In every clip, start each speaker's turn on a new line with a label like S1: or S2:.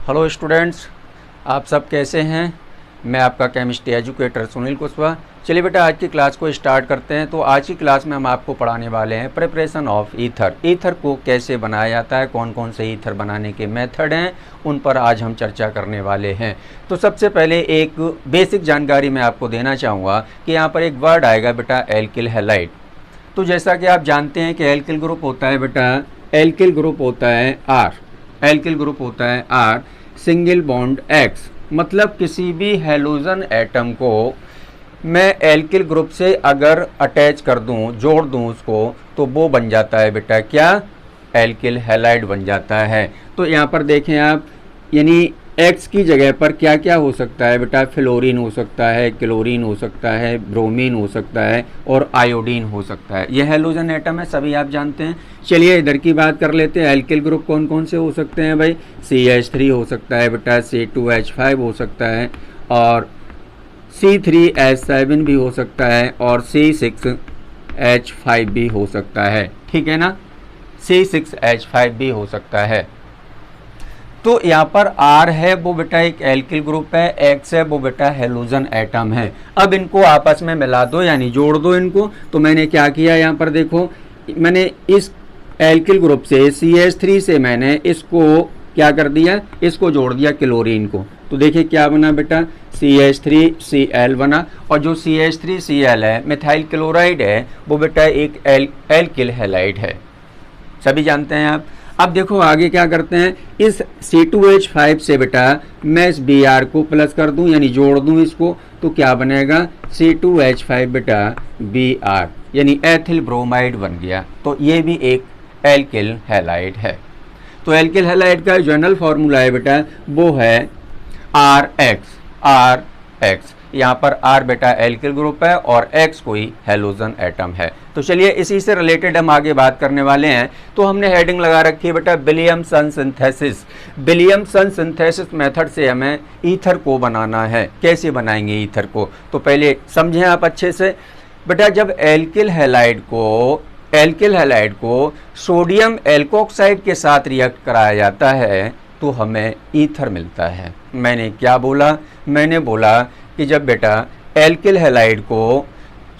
S1: Hello students, आप सब कैसे हैं। मैं आपका केमिस्ट्री एजुकेटर सुनील कुशवाहा। चलिए बेटा, आज की क्लास को स्टार्ट करते हैं। तो आज की क्लास में हम आपको पढ़ाने वाले हैं प्रिपरेशन ऑफ ईथर। ईथर को कैसे बनाया जाता है, कौन कौन से ईथर बनाने के मेथड हैं, उन पर आज हम चर्चा करने वाले हैं। तो सबसे पहले एक बेसिक जानकारी मैं आपको देना चाहूँगा कि यहाँ पर एक वर्ड आएगा बेटा, एल्किल हैलाइड। तो जैसा कि आप जानते हैं कि एल्किल ग्रुप होता है बेटा, एल्किल ग्रुप होता है आर, एल्किल ग्रुप होता है आर, सिंगल बॉन्ड एक्स। मतलब किसी भी हैलोजन एटम को मैं एल्किल ग्रुप से अगर अटैच कर दूं, जोड़ दूं उसको, तो वो बन जाता है बेटा क्या, एल्किल हैलाइड बन जाता है। तो यहाँ पर देखें आप, यानी एक्स की जगह पर क्या क्या हो सकता है बेटा, फ्लोरीन हो सकता है, क्लोरीन हो सकता है, ब्रोमीन हो सकता है और आयोडीन हो सकता है। यह हैलोजन एटम है, सभी आप जानते हैं। चलिए इधर की बात कर लेते हैं। एल्किल ग्रुप कौन कौन से हो सकते हैं भाई, CH3 हो सकता है बेटा, C2H5 हो सकता है और C3H7 भी हो सकता है और C6H5 भी हो सकता है, ठीक है ना, C6H5 भी हो सकता है। तो यहाँ पर R है वो बेटा एक एल्किल ग्रुप है, X है वो बेटा हैलोजन एटम है। अब इनको आपस में मिला दो, यानी जोड़ दो इनको। तो मैंने क्या किया, यहाँ पर देखो, मैंने इस एल्किल ग्रुप से CH3 से मैंने इसको क्या कर दिया, इसको जोड़ दिया क्लोरीन को। तो देखिए क्या बना बेटा, CH3Cl बना। और जो CH3Cl है, मिथाइल क्लोराइड है, वो बेटा एक एल्किल हैलाइड है, सभी जानते हैं आप। अब देखो आगे क्या करते हैं, इस C2H5 से बेटा मैं इस Br को प्लस कर दूं, यानी जोड़ दूं इसको, तो क्या बनेगा, C2H5 बेटा Br, यानी एथिल ब्रोमाइड बन गया। तो ये भी एक एल्किल हैलाइड है। तो एल्किल हैलाइड का जनरल फॉर्मूला है बेटा, वो है RX। यहाँ पर R बेटा एल्किल ग्रुप है और X कोई हैलोजन एटम है। तो चलिए इसी से रिलेटेड हम आगे बात करने वाले हैं। तो हमने हेडिंग लगा रखी है बेटा, Williamson synthesis. Williamson synthesis method से हमें ईथर को बनाना है। कैसे बनाएंगे ईथर को, तो पहले समझें आप अच्छे से बेटा। जब एल्किल हैलाइड को सोडियम एल्कोक्साइड के साथ रिएक्ट कराया जाता है तो हमें ईथर मिलता है। मैंने क्या बोला, मैंने बोला कि जब बेटा एल्किल हैलाइड को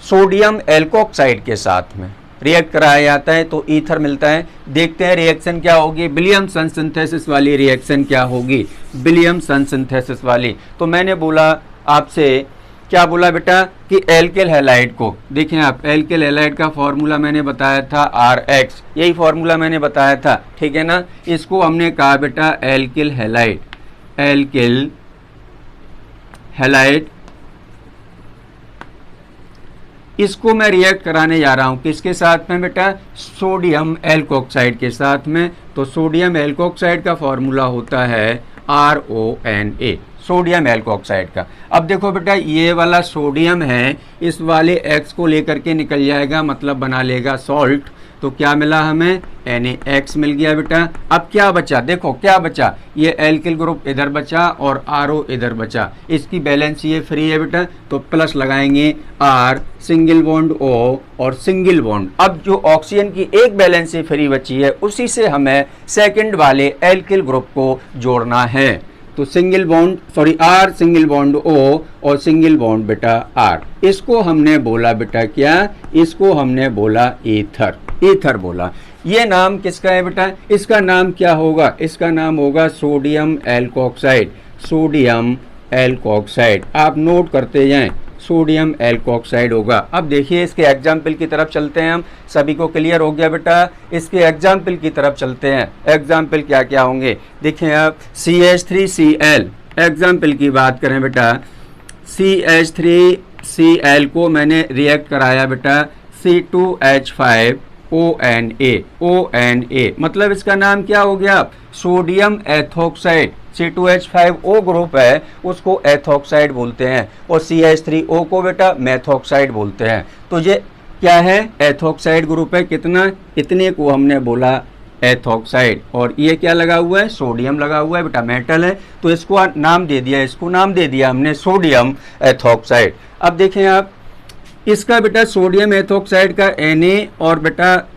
S1: सोडियम एल्कोक्साइड के साथ में रिएक्ट कराया जाता है तो ईथर मिलता है। देखते हैं रिएक्शन क्या होगी, विलियमसन सिंथेसिस वाली रिएक्शन क्या होगी, विलियमसन सिंथेसिस वाली। तो मैंने बोला आपसे, क्या बोला बेटा, कि एल्किल हैलाइड को, देखें आप, एल्किल हैलाइड का फॉर्मूला मैंने बताया था RX, यही फॉर्मूला मैंने बताया था, ठीक है ना। इसको हमने कहा बेटा एल्किल हैलाइड, एल्किल हैलाइड। इसको मैं रिएक्ट कराने जा रहा हूं किसके साथ में बेटा, सोडियम एल्कोक्साइड के साथ में। तो सोडियम एल्कोक्साइड का फॉर्मूला होता है RONA, सोडियम एल्कोक्साइड का। अब देखो बेटा, ये वाला सोडियम है, इस वाले X को लेकर के निकल जाएगा, मतलब बना लेगा सॉल्ट। तो क्या मिला हमें, NaX मिल गया बेटा। अब क्या बचा, देखो क्या बचा, ये एल्किल ग्रुप इधर बचा और RO इधर बचा। इसकी बैलेंस ये फ्री है बेटा, तो प्लस लगाएंगे R, सिंगल बॉन्ड O और सिंगल बॉन्ड। अब जो ऑक्सीजन की एक बैलेंस फ्री बची है, उसी से हमें सेकंड वाले एल्किल ग्रुप को जोड़ना है। तो single bond, sorry, R single bond O और सिंगल बॉन्ड बेटा R। इसको हमने बोला बेटा क्या, इसको हमने बोला ईथर, ईथर बोला। ये नाम किसका है बेटा, इसका नाम क्या होगा, इसका नाम होगा सोडियम एल्कोक्साइड, सोडियम एल्कोक्साइड। आप नोट करते जाएं, सोडियम एल्कोक्साइड होगा। अब देखिए इसके एग्जाम्पल की तरफ चलते हैं हम, सभी को क्लियर हो गया बेटा। इसके एग्जाम्पल की तरफ चलते हैं। एग्जाम्पल क्या क्या होंगे, देखिए आप, CH3Cl, एग्जाम्पल की बात करें बेटा, CH3Cl को मैंने रिएक्ट कराया बेटा C2H5ONA, मतलब इसका नाम क्या हो गया, सोडियम एथोक्साइड। C2H5O ग्रुप है, उसको एथोक्साइड बोलते हैं, और CH3O को बेटा मेथोक्साइड बोलते हैं। तो ये क्या है, एथोक्साइड ग्रुप है। कितना, इतने को हमने बोला एथोक्साइड। और ये क्या लगा हुआ है, सोडियम लगा हुआ है बेटा, मेटल है, तो इसको नाम दे दिया, इसको नाम दे दिया हमने सोडियम एथोक्साइड। अब देखें आप, इसका बेटा सोडियम एथोक्साइड का Na और बेटा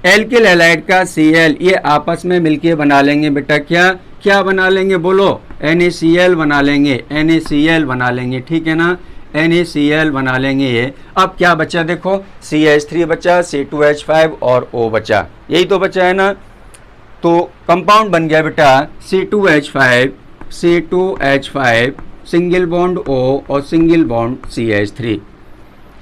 S1: एल्किल हैलाइड का Cl, ये आपस में मिलके बना लेंगे बेटा क्या, क्या बना लेंगे बोलो, NaCl बना लेंगे, NaCl बना लेंगे, ठीक है ना, NaCl बना लेंगे ये। अब क्या बचा देखो, CH3 बचा, C2H5 और O बचा, यही तो बचा है ना। तो कंपाउंड बन गया बेटा C2H5 सिंगल बॉन्ड O और single bond CH3,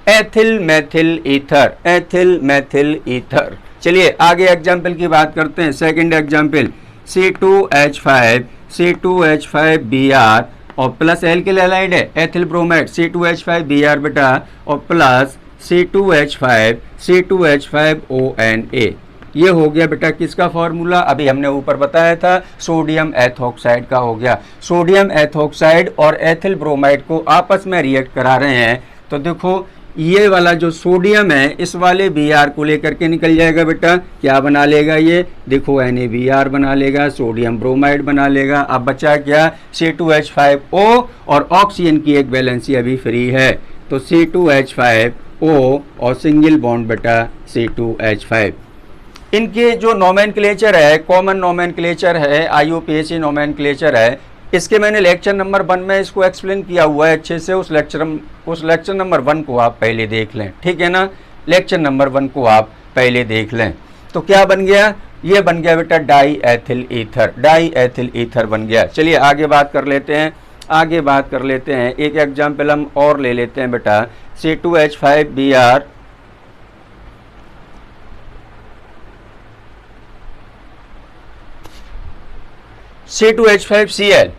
S1: ethyl Maithil ether, ethyl Maithil ether. चलिए आगे एग्जाम्पल की बात करते हैं। सेकंड एग्जाम्पल C2H5Br और प्लस एल्किल हैलाइड है, एथिल ब्रोमाइड, C2H5Br बेटा और प्लस C2H5ONA। ये हो गया बेटा किसका फॉर्मूला, अभी हमने ऊपर बताया था, सोडियम एथॉक्साइड का हो गया। सोडियम एथॉक्साइड और एथिल ब्रोमाइड को आपस में रिएक्ट करा रहे हैं, तो देखो ये वाला जो सोडियम है इस वाले Br को लेकर के निकल जाएगा बेटा, क्या बना लेगा ये, देखो NaBr बना लेगा, सोडियम ब्रोमाइड बना लेगा। अब बचा क्या, C2H5O और ऑक्सीजन की एक वैलेंसी अभी फ्री है, तो C2H5O और सिंगल बॉन्ड बेटा C2H5। इनके जो नोमेनक्लेचर है, कॉमन नोमेनक्लेचर है, IUPAC नोमेनक्लेचर है, इसके मैंने लेक्चर नंबर 1 में इसको एक्सप्लेन किया हुआ है अच्छे से। उस लेक्चर नंबर 1 को आप पहले देख लें, ठीक है ना, लेक्चर नंबर 1 को आप पहले देख लें। तो क्या बन गया, ये बन गया बेटा die ethyl ether, di ethyl ether बन गया। चलिए आगे बात कर लेते हैं, आगे बात कर लेते हैं। एक एग्जाम्पल हम और ले लेते हैं बेटा, C2H5Br C2H5Cl,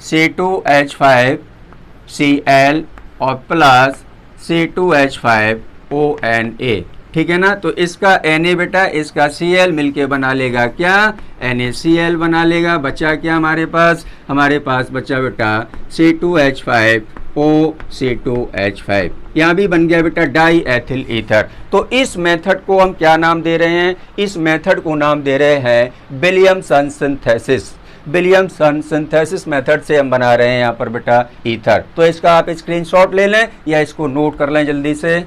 S1: C2H5Cl और प्लस C2H5ONA, ठीक है ना। तो इसका Na बेटा, इसका Cl मिलके बना लेगा क्या, NaCl बना लेगा। बचा क्या हमारे पास बचा बेटा C2H5O C2H5, यहाँ भी बन गया बेटा डाई एथिल ईथर। तो इस मेथड को हम क्या नाम दे रहे हैं, इस मेथड को नाम दे रहे हैं Williamson synthesis. Williamson synthesis method से हम बना रहे हैं यहाँ पर बेटा ईथर। तो इसका आप स्क्रीनशॉट ले लें या इसको नोट कर लें जल्दी से।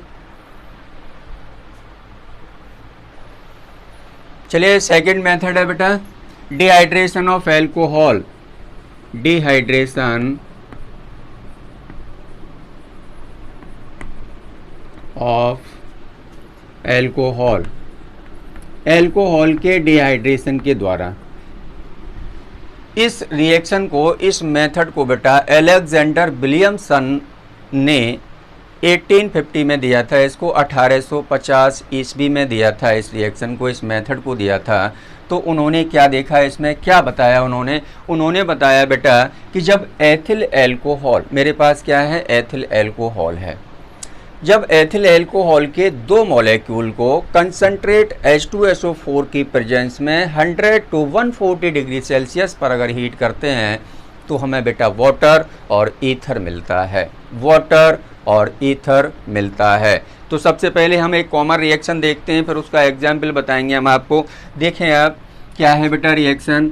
S1: चलिए सेकंड मेथड है बेटा dehydration of alcohol, dehydration of alcohol, alcohol के डिहाइड्रेशन के द्वारा। इस रिएक्शन को, इस मेथड को बेटा अलेक्जेंडर विलियमसन ने 1850 में दिया था, इसको 1850 ईस्वी में दिया था, इस रिएक्शन को, इस मेथड को दिया था। तो उन्होंने क्या देखा, इसमें क्या बताया उन्होंने बताया बेटा कि जब एथिल एल्कोहल, मेरे पास क्या है, एथिल एल्कोहल है, जब एथिल एल्कोहल के दो मॉलिक्यूल को कंसंट्रेट H2SO4 की प्रेजेंस में 100 to 140 डिग्री सेल्सियस पर अगर हीट करते हैं तो हमें बेटा वाटर और ईथर मिलता है, वाटर और ईथर मिलता है। तो सबसे पहले हम एक कॉमन रिएक्शन देखते हैं, फिर उसका एग्जाम्पल बताएंगे हम आपको। देखें आप क्या है बेटा रिएक्शन,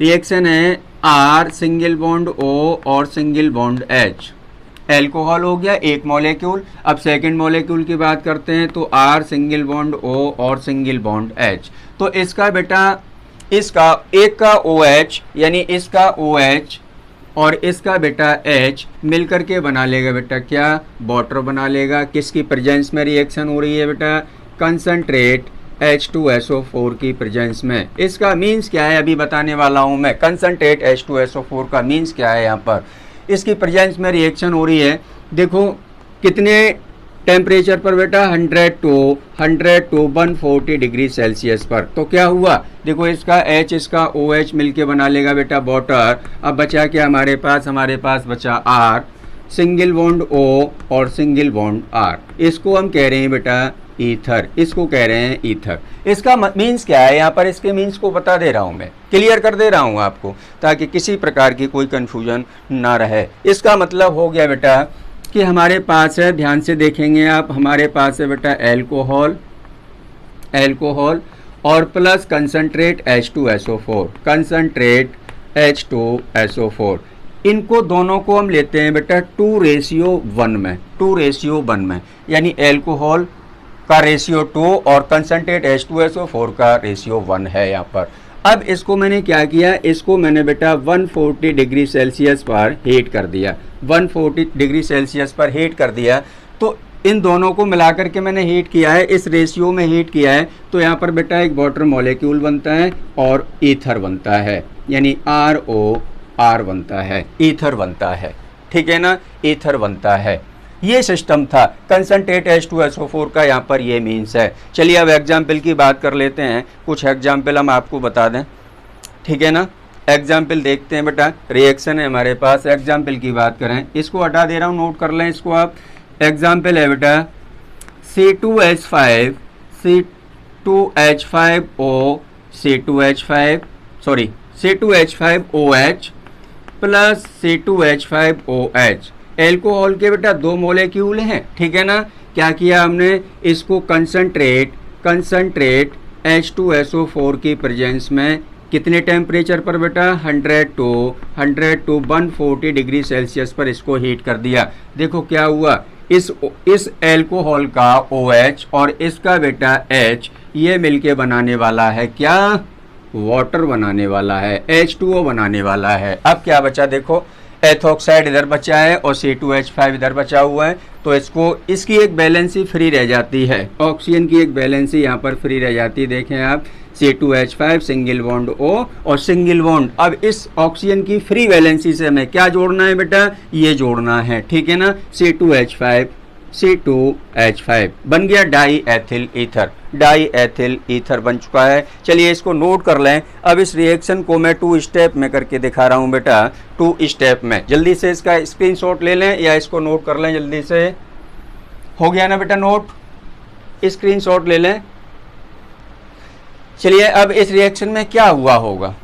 S1: रिएक्शन है R सिंगल बॉन्ड O और सिंगल बॉन्ड H, एल्कोहल हो गया एक मॉलिक्यूल। अब सेकंड मॉलिक्यूल की बात करते हैं तो R सिंगल बॉन्ड O और सिंगल बॉन्ड H। तो इसका बेटा, इसका एक का OH यानी इसका OH और इसका बेटा H मिलकर के बना लेगा बेटा क्या, वाटर बना लेगा। किसकी प्रेजेंस में रिएक्शन हो रही है बेटा, कंसंट्रेट H2SO4 की प्रेजेंस में। इसका मीन्स क्या है अभी बताने वाला हूं मैं। कंसंट्रेट H2SO4 का मीन्स क्या है, यहाँ पर इसकी प्रेजेंस में रिएक्शन हो रही है। देखो कितने टेम्परेचर पर बेटा, 100 to 140 डिग्री सेल्सियस पर। तो क्या हुआ, देखो इसका H इसका OH मिलके बना लेगा बेटा वाटर। अब बचा क्या हमारे पास बचा R सिंगल बॉन्ड O और सिंगल बॉन्ड R। इसको हम कह रहे हैं बेटा ईथर, इसको कह रहे हैं ईथर। इसका मीन्स क्या है, यहाँ पर इसके मीन्स को बता दे रहा हूँ मैं, क्लियर कर दे रहा हूँ आपको, ताकि किसी प्रकार की कोई कंफ्यूजन ना रहे। इसका मतलब हो गया बेटा कि हमारे पास है, ध्यान से देखेंगे आप, हमारे पास है बेटा एल्कोहल, एल्कोहल और plus concentrate H2SO4, concentrate H2SO4। इनको दोनों को हम लेते हैं बेटा 2:1 में, 2:1 में, यानी एल्कोहल का रेशियो 2 और कंसंट्रेट H2SO4 का रेशियो 1 है यहाँ पर। अब इसको मैंने क्या किया, इसको मैंने बेटा 140 डिग्री सेल्सियस पर हीट कर दिया, 140 डिग्री सेल्सियस पर हीट कर दिया। तो इन दोनों को मिलाकर के मैंने हीट किया है, इस रेशियो में हीट किया है, तो यहाँ पर बेटा एक वाटर मॉलिक्यूल बनता है और ईथर बनता है, यानी ROR बनता है, ईथर बनता है, ठीक है ना, ईथर बनता है। ये सिस्टम था कंसंट्रेट H2SO4 का, यहाँ पर ये मीन्स है। चलिए अब एग्जाम्पल की बात कर लेते हैं, कुछ एग्जाम्पल हम आपको बता दें, ठीक है ना। एग्जाम्पल देखते हैं बेटा, रिएक्शन है हमारे पास, एग्जाम्पल की बात करें, इसको हटा दे रहा हूँ, नोट कर लें इसको आप। एग्जाम्पल है बेटा C2H5 C2H5OH plus C2H5OH। Alcohol के बेटा दो मॉलिक्यूल हैं, ठीक है ना। क्या किया हमने, इसको कंसंट्रेट H2SO4 की प्रेजेंस में कितने टेम्परेचर पर बेटा, 100 to 140 डिग्री सेल्सियस पर इसको हीट कर दिया। देखो क्या हुआ, इस एल्कोहल का OH और इसका बेटा H ये मिलके बनाने वाला है क्या, वाटर बनाने वाला है, H2O बनाने वाला है। अब क्या बचा, देखो एथोक्साइड इधर बचा है और C2H5 इधर बचा हुआ है, तो इसकी एक बैलेंसी फ्री रह जाती है, ऑक्सीजन की एक बैलेंसी यहाँ पर फ्री रह जाती है। देखें आप, C2H5 सिंगल बॉन्ड O और सिंगल बॉन्ड, अब इस ऑक्सीजन की फ्री वैलेंसी से हमें क्या जोड़ना है बेटा, ये जोड़ना है, ठीक है ना। C2H5 बन गया die ethyl ether, di ethyl ether बन चुका है। चलिए इसको नोट कर लें। अब इस रिएक्शन को मैं 2 स्टेप में करके दिखा रहा हूँ बेटा, 2 स्टेप में। जल्दी से इसका स्क्रीनशॉट ले लें या इसको नोट कर लें, जल्दी से। हो गया ना बेटा नोट, स्क्रीनशॉट ले लें। चलिए अब इस रिएक्शन में क्या हुआ होगा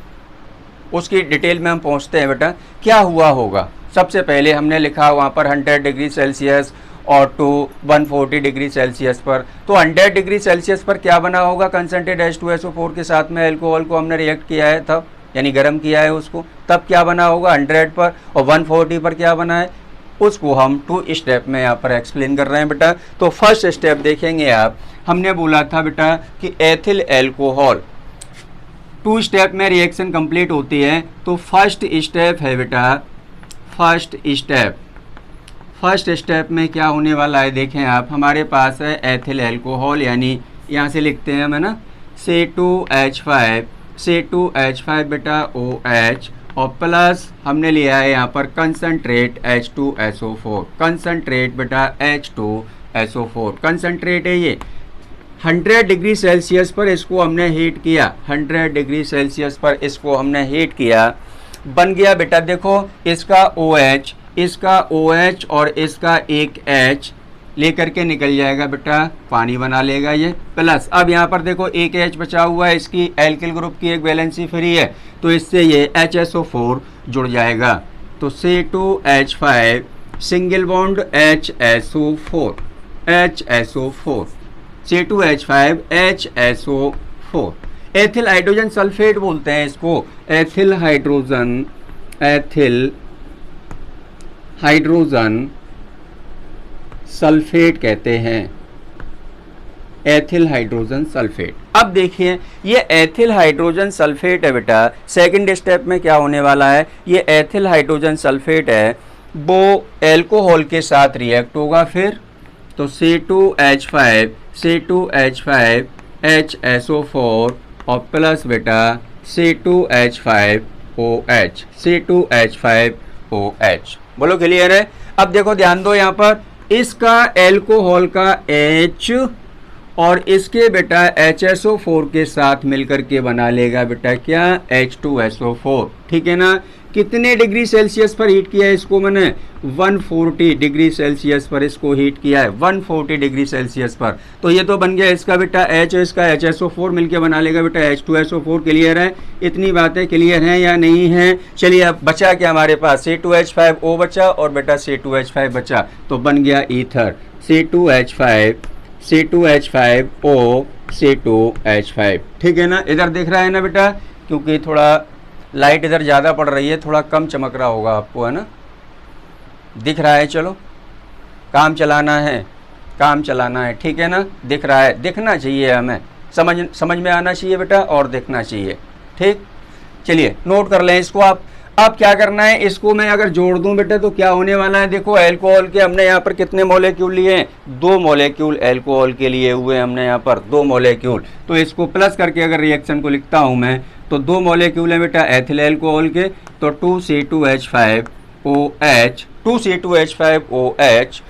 S1: उसकी डिटेल में हम पहुंचते हैं बेटा। क्या हुआ होगा, सबसे पहले हमने लिखा वहाँ पर 100 डिग्री सेल्सियस और टू 140 डिग्री सेल्सियस पर। तो 100 डिग्री सेल्सियस पर क्या बना होगा, कंसंट्रेट H2SO4 के साथ में एल्कोहल को हमने रिएक्ट किया है तब, यानी गर्म किया है उसको, तब क्या बना होगा 100 पर। और 140 पर क्या बना है, उसको हम 2 स्टेप में यहाँ पर एक्सप्लेन कर रहे हैं बेटा। तो फर्स्ट स्टेप देखेंगे आप, हमने बोला था बेटा कि एथिल एल्कोहल 2 स्टेप में रिएक्शन कंप्लीट होती है। तो फर्स्ट स्टेप है बेटा, फर्स्ट स्टेप में क्या होने वाला है, देखें आप, हमारे पास है एथिल एल्कोहल, यानी यहाँ से लिखते हैं हम, है ना, C2H5 बेटा OH और प्लस हमने लिया है यहाँ पर कंसंट्रेट H2SO4, कंसंट्रेट बेटा H2SO4, कंसंट्रेट है ये। 100 डिग्री सेल्सियस पर इसको हमने हीट किया, 100 डिग्री सेल्सियस पर इसको हमने हीट किया, बन गया बेटा, देखो इसका OH, इसका OH और इसका एक H लेकर के निकल जाएगा बेटा, पानी बना लेगा ये, प्लस अब यहाँ पर देखो एक H बचा हुआ है, इसकी एल्किल ग्रुप की एक वैलेंसी फ्री है, तो इससे ये HSO4 जुड़ जाएगा। तो C2H5 single bond HSO4, C2H5 HSO4, ethyl hydrogen sulphate बोलते हैं इसको, एथिल हाइड्रोजन सल्फेट कहते हैं, एथिल हाइड्रोजन सल्फेट। अब देखिए ये एथिल हाइड्रोजन सल्फेट है बेटा, सेकंड स्टेप में क्या होने वाला है, ये एथिल हाइड्रोजन सल्फेट है, वो एल्कोहल के साथ रिएक्ट होगा फिर, तो C2H5 HSO4 और प्लस बेटा C2H5OH, बोलो क्लियर है। अब देखो ध्यान दो, यहाँ पर इसका एल्कोहल का H और इसके बेटा HSO4 के साथ मिलकर के बना लेगा बेटा क्या, H2SO4, ठीक है ना। कितने डिग्री सेल्सियस पर हीट किया है इसको मैंने, 140 डिग्री सेल्सियस पर इसको हीट किया है, 140 डिग्री सेल्सियस पर। तो ये तो बन गया इसका बेटा H और इसका HSO4 मिलके बना लेगा बेटा H2SO4, क्लियर है। इतनी बातें क्लियर हैं या नहीं हैं। चलिए अब बचा क्या हमारे पास, C2H5O बचा और बेटा C2H5 बचा, तो बन गया ईथर, C2H5O C2H5, ठीक है ना। इधर दिख रहा है ना बेटा, क्योंकि थोड़ा लाइट इधर ज़्यादा पड़ रही है, थोड़ा कम चमक रहा होगा आपको, है ना, दिख रहा है। चलो काम चलाना है, ठीक है ना, दिख रहा है, दिखना चाहिए हमें, समझ में आना चाहिए बेटा और दिखना चाहिए, ठीक, चलिए नोट कर लें इसको आप। अब क्या करना है, इसको मैं अगर जोड़ दूं बेटे तो क्या होने वाला है, देखो अल्कोहल के हमने यहाँ पर कितने मॉलिक्यूल लिए हैं, 2 मॉलिक्यूल अल्कोहल के लिए हुए हमने यहाँ पर 2 मॉलिक्यूल। तो इसको प्लस करके अगर रिएक्शन को लिखता हूँ मैं तो 2 मॉलिक्यूल है बेटा एथिल अल्कोहल के, तो 2C2H5OH 2C2H5OH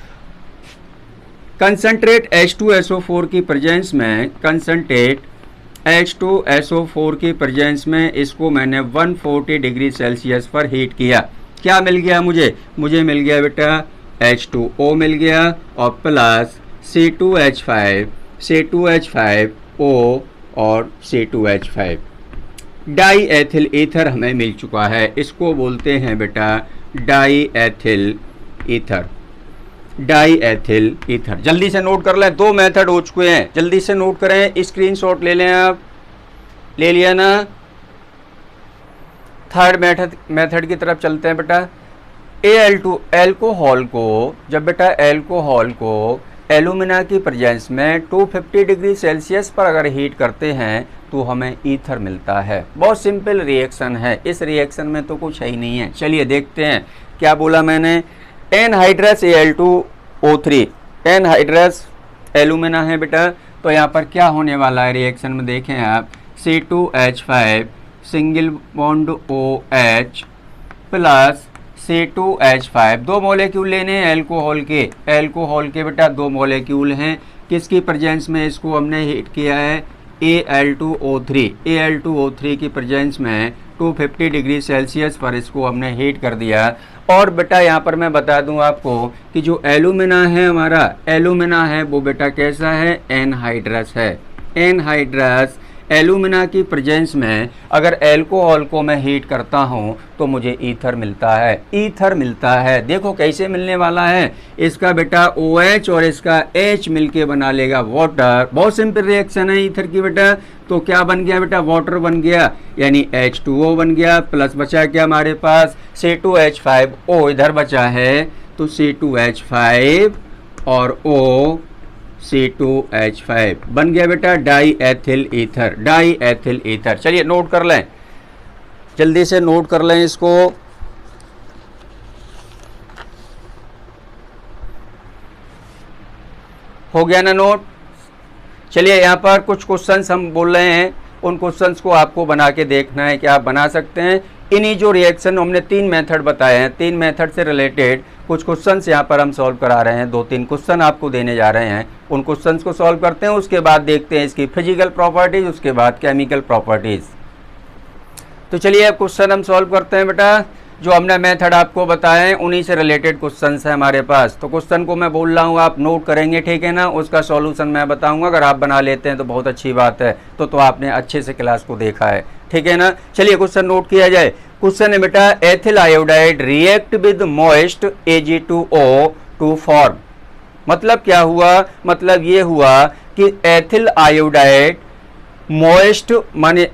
S1: कंसंट्रेट H2SO4 की प्रेजेंस में, कंसंट्रेट H2SO4 की प्रेजेंस में इसको मैंने 140 डिग्री सेल्सियस पर हीट किया। क्या मिल गया मुझे मिल गया बेटा H2O मिल गया और प्लस C2H5O और C2H5 डाई एथिल ईथर हमें मिल चुका है। इसको बोलते हैं बेटा die ethyl ether, di ethyl ether. जल्दी से नोट कर लें, 2 मेथड हो चुके हैं, जल्दी से नोट करें, स्क्रीनशॉट ले लें आप, ले लिया ना। थर्ड मेथड की तरफ चलते हैं बेटा। Al2 एल्कोहल को, जब बेटा एल्कोहल को एलुमिना की प्रेजेंस में 250 डिग्री सेल्सियस पर अगर हीट करते हैं तो हमें ईथर मिलता है। बहुत सिंपल रिएक्शन है, इस रिएक्शन में तो कुछ है ही नहीं है। चलिए देखते हैं क्या बोला मैंने। एनहाइड्रस Al2O3, एनहाइड्रस एलुमिना है बेटा, तो यहाँ पर क्या होने वाला है रिएक्शन में देखें आप, C2H5 single bond OH plus C2H5, 2 molecule लेने हैं अल्कोहल के बेटा 2 मॉलिक्यूल हैं, किसकी प्रेजेंस में इसको हमने हीट किया है, Al2O3 की प्रेजेंस में 250 डिग्री सेल्सियस पर इसको हमने हीट कर दिया। और बेटा यहाँ पर मैं बता दूँ आपको कि जो एलुमिना है हमारा, एलुमिना है वो बेटा कैसा है, एनहाइड्रस है। एनहाइड्रस एलुमिना की प्रेजेंस में अगर एल्कोहल को मैं हीट करता हूँ तो मुझे ईथर मिलता है, ईथर मिलता है। देखो कैसे मिलने वाला है, इसका बेटा OH और इसका H मिलके बना लेगा वाटर। बहुत सिंपल रिएक्शन है ईथर की बेटा। तो क्या बन गया बेटा, वाटर बन गया, यानी H2O बन गया, प्लस बचा क्या हमारे पास, C2H5O इधर बचा है, तो C2H5 और O C2H5 बन गया बेटा die ethyl ether, di ethyl ether. चलिए नोट कर लें, जल्दी से नोट कर लें इसको। हो गया ना नोट। चलिए यहाँ पर कुछ क्वेश्चंस हम बोल रहे हैं, उन क्वेश्चंस को आपको बना के देखना है कि आप बना सकते हैं। इन्हीं जो रिएक्शन हमने 3 मेथड बताए हैं, 3 मेथड से रिलेटेड कुछ क्वेश्चंस यहाँ पर हम सॉल्व करा रहे हैं। 2-3 क्वेश्चन आपको देने जा रहे हैं, उन क्वेश्चंस को सॉल्व करते हैं, उसके बाद देखते हैं इसकी फिजिकल प्रॉपर्टीज, उसके बाद केमिकल प्रॉपर्टीज। तो चलिए अब क्वेश्चन हम सॉल्व करते हैं बेटा। जो हमने मेथड आपको बताए हैं उन्हीं से रिलेटेड क्वेश्चंस है हमारे पास। तो क्वेश्चन को मैं बोल रहा हूँ, आप नोट करेंगे, ठीक है ना, उसका सॉल्यूशन मैं बताऊंगा। अगर आप बना लेते हैं तो बहुत अच्छी बात है, तो आपने अच्छे से क्लास को देखा है, ठीक है ना। चलिए क्वेश्चन नोट किया जाए। क्वेश्चन है बेटा, ethyl iodide react with moist Ag2O to form. मतलब क्या हुआ, मतलब ये हुआ कि एथिल आयोडाइड मॉइस्ट माने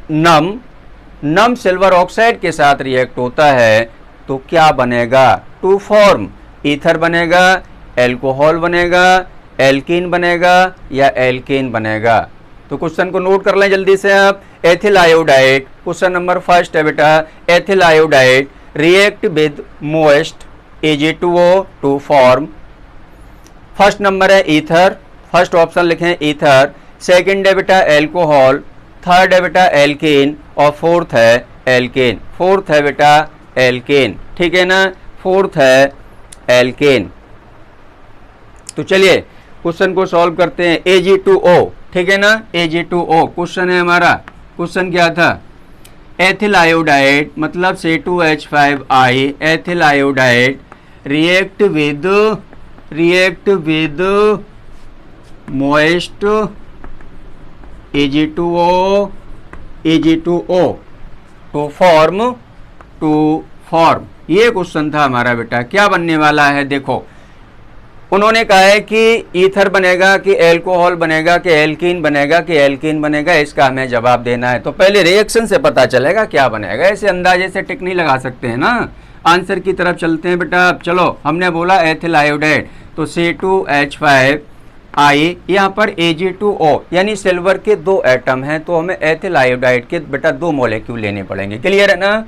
S1: नम सिल्वर ऑक्साइड के साथ रिएक्ट होता है तो क्या बनेगा, टू फॉर्म, ईथर बनेगा, एल्कोहल बनेगा, एल्कीन बनेगा या एल्केन बनेगा। तो क्वेश्चन को नोट कर लें जल्दी से आप। Ethyl iodide, question number first है बेटा, ethyl iodide react with moist Ag2O to form. First number है ईथर, फर्स्ट ऑप्शन लिखें ईथर। सेकंड है बेटा एल्कोहल, थर्ड है बेटा एल्केन और फोर्थ है एल्केन, फोर्थ है बेटा एल्केन, ठीक है ना, फोर्थ है एल्केन। तो चलिए क्वेश्चन को सॉल्व करते हैं। Ag2O, ठीक है ना, Ag2O क्वेश्चन है हमारा। क्वेश्चन क्या था, एथिल आयोडाइड मतलब C2H5I ethyl iodide react with moist Ag2O to form. ये क्वेश्चन था हमारा बेटा। क्या बनने वाला है, देखो उन्होंने कहा है कि ईथर बनेगा कि एल्कोहल बनेगा कि एल्कीन बनेगा कि एल्कीन बनेगा, इसका हमें जवाब देना है। तो पहले रिएक्शन से पता चलेगा क्या बनेगा, ऐसे अंदाजे से टिक नहीं लगा सकते हैं ना। आंसर की तरफ चलते हैं बेटा। अब चलो, हमने बोला एथिल आयोडाइड तो C2H5 आई, यहाँ पर Ag2O यानी सिल्वर के 2 एटम हैं, तो हमें एथिल आयोडाइड के बेटा 2 मॉलिक्यूल लेने पड़ेंगे। क्लियर है ना?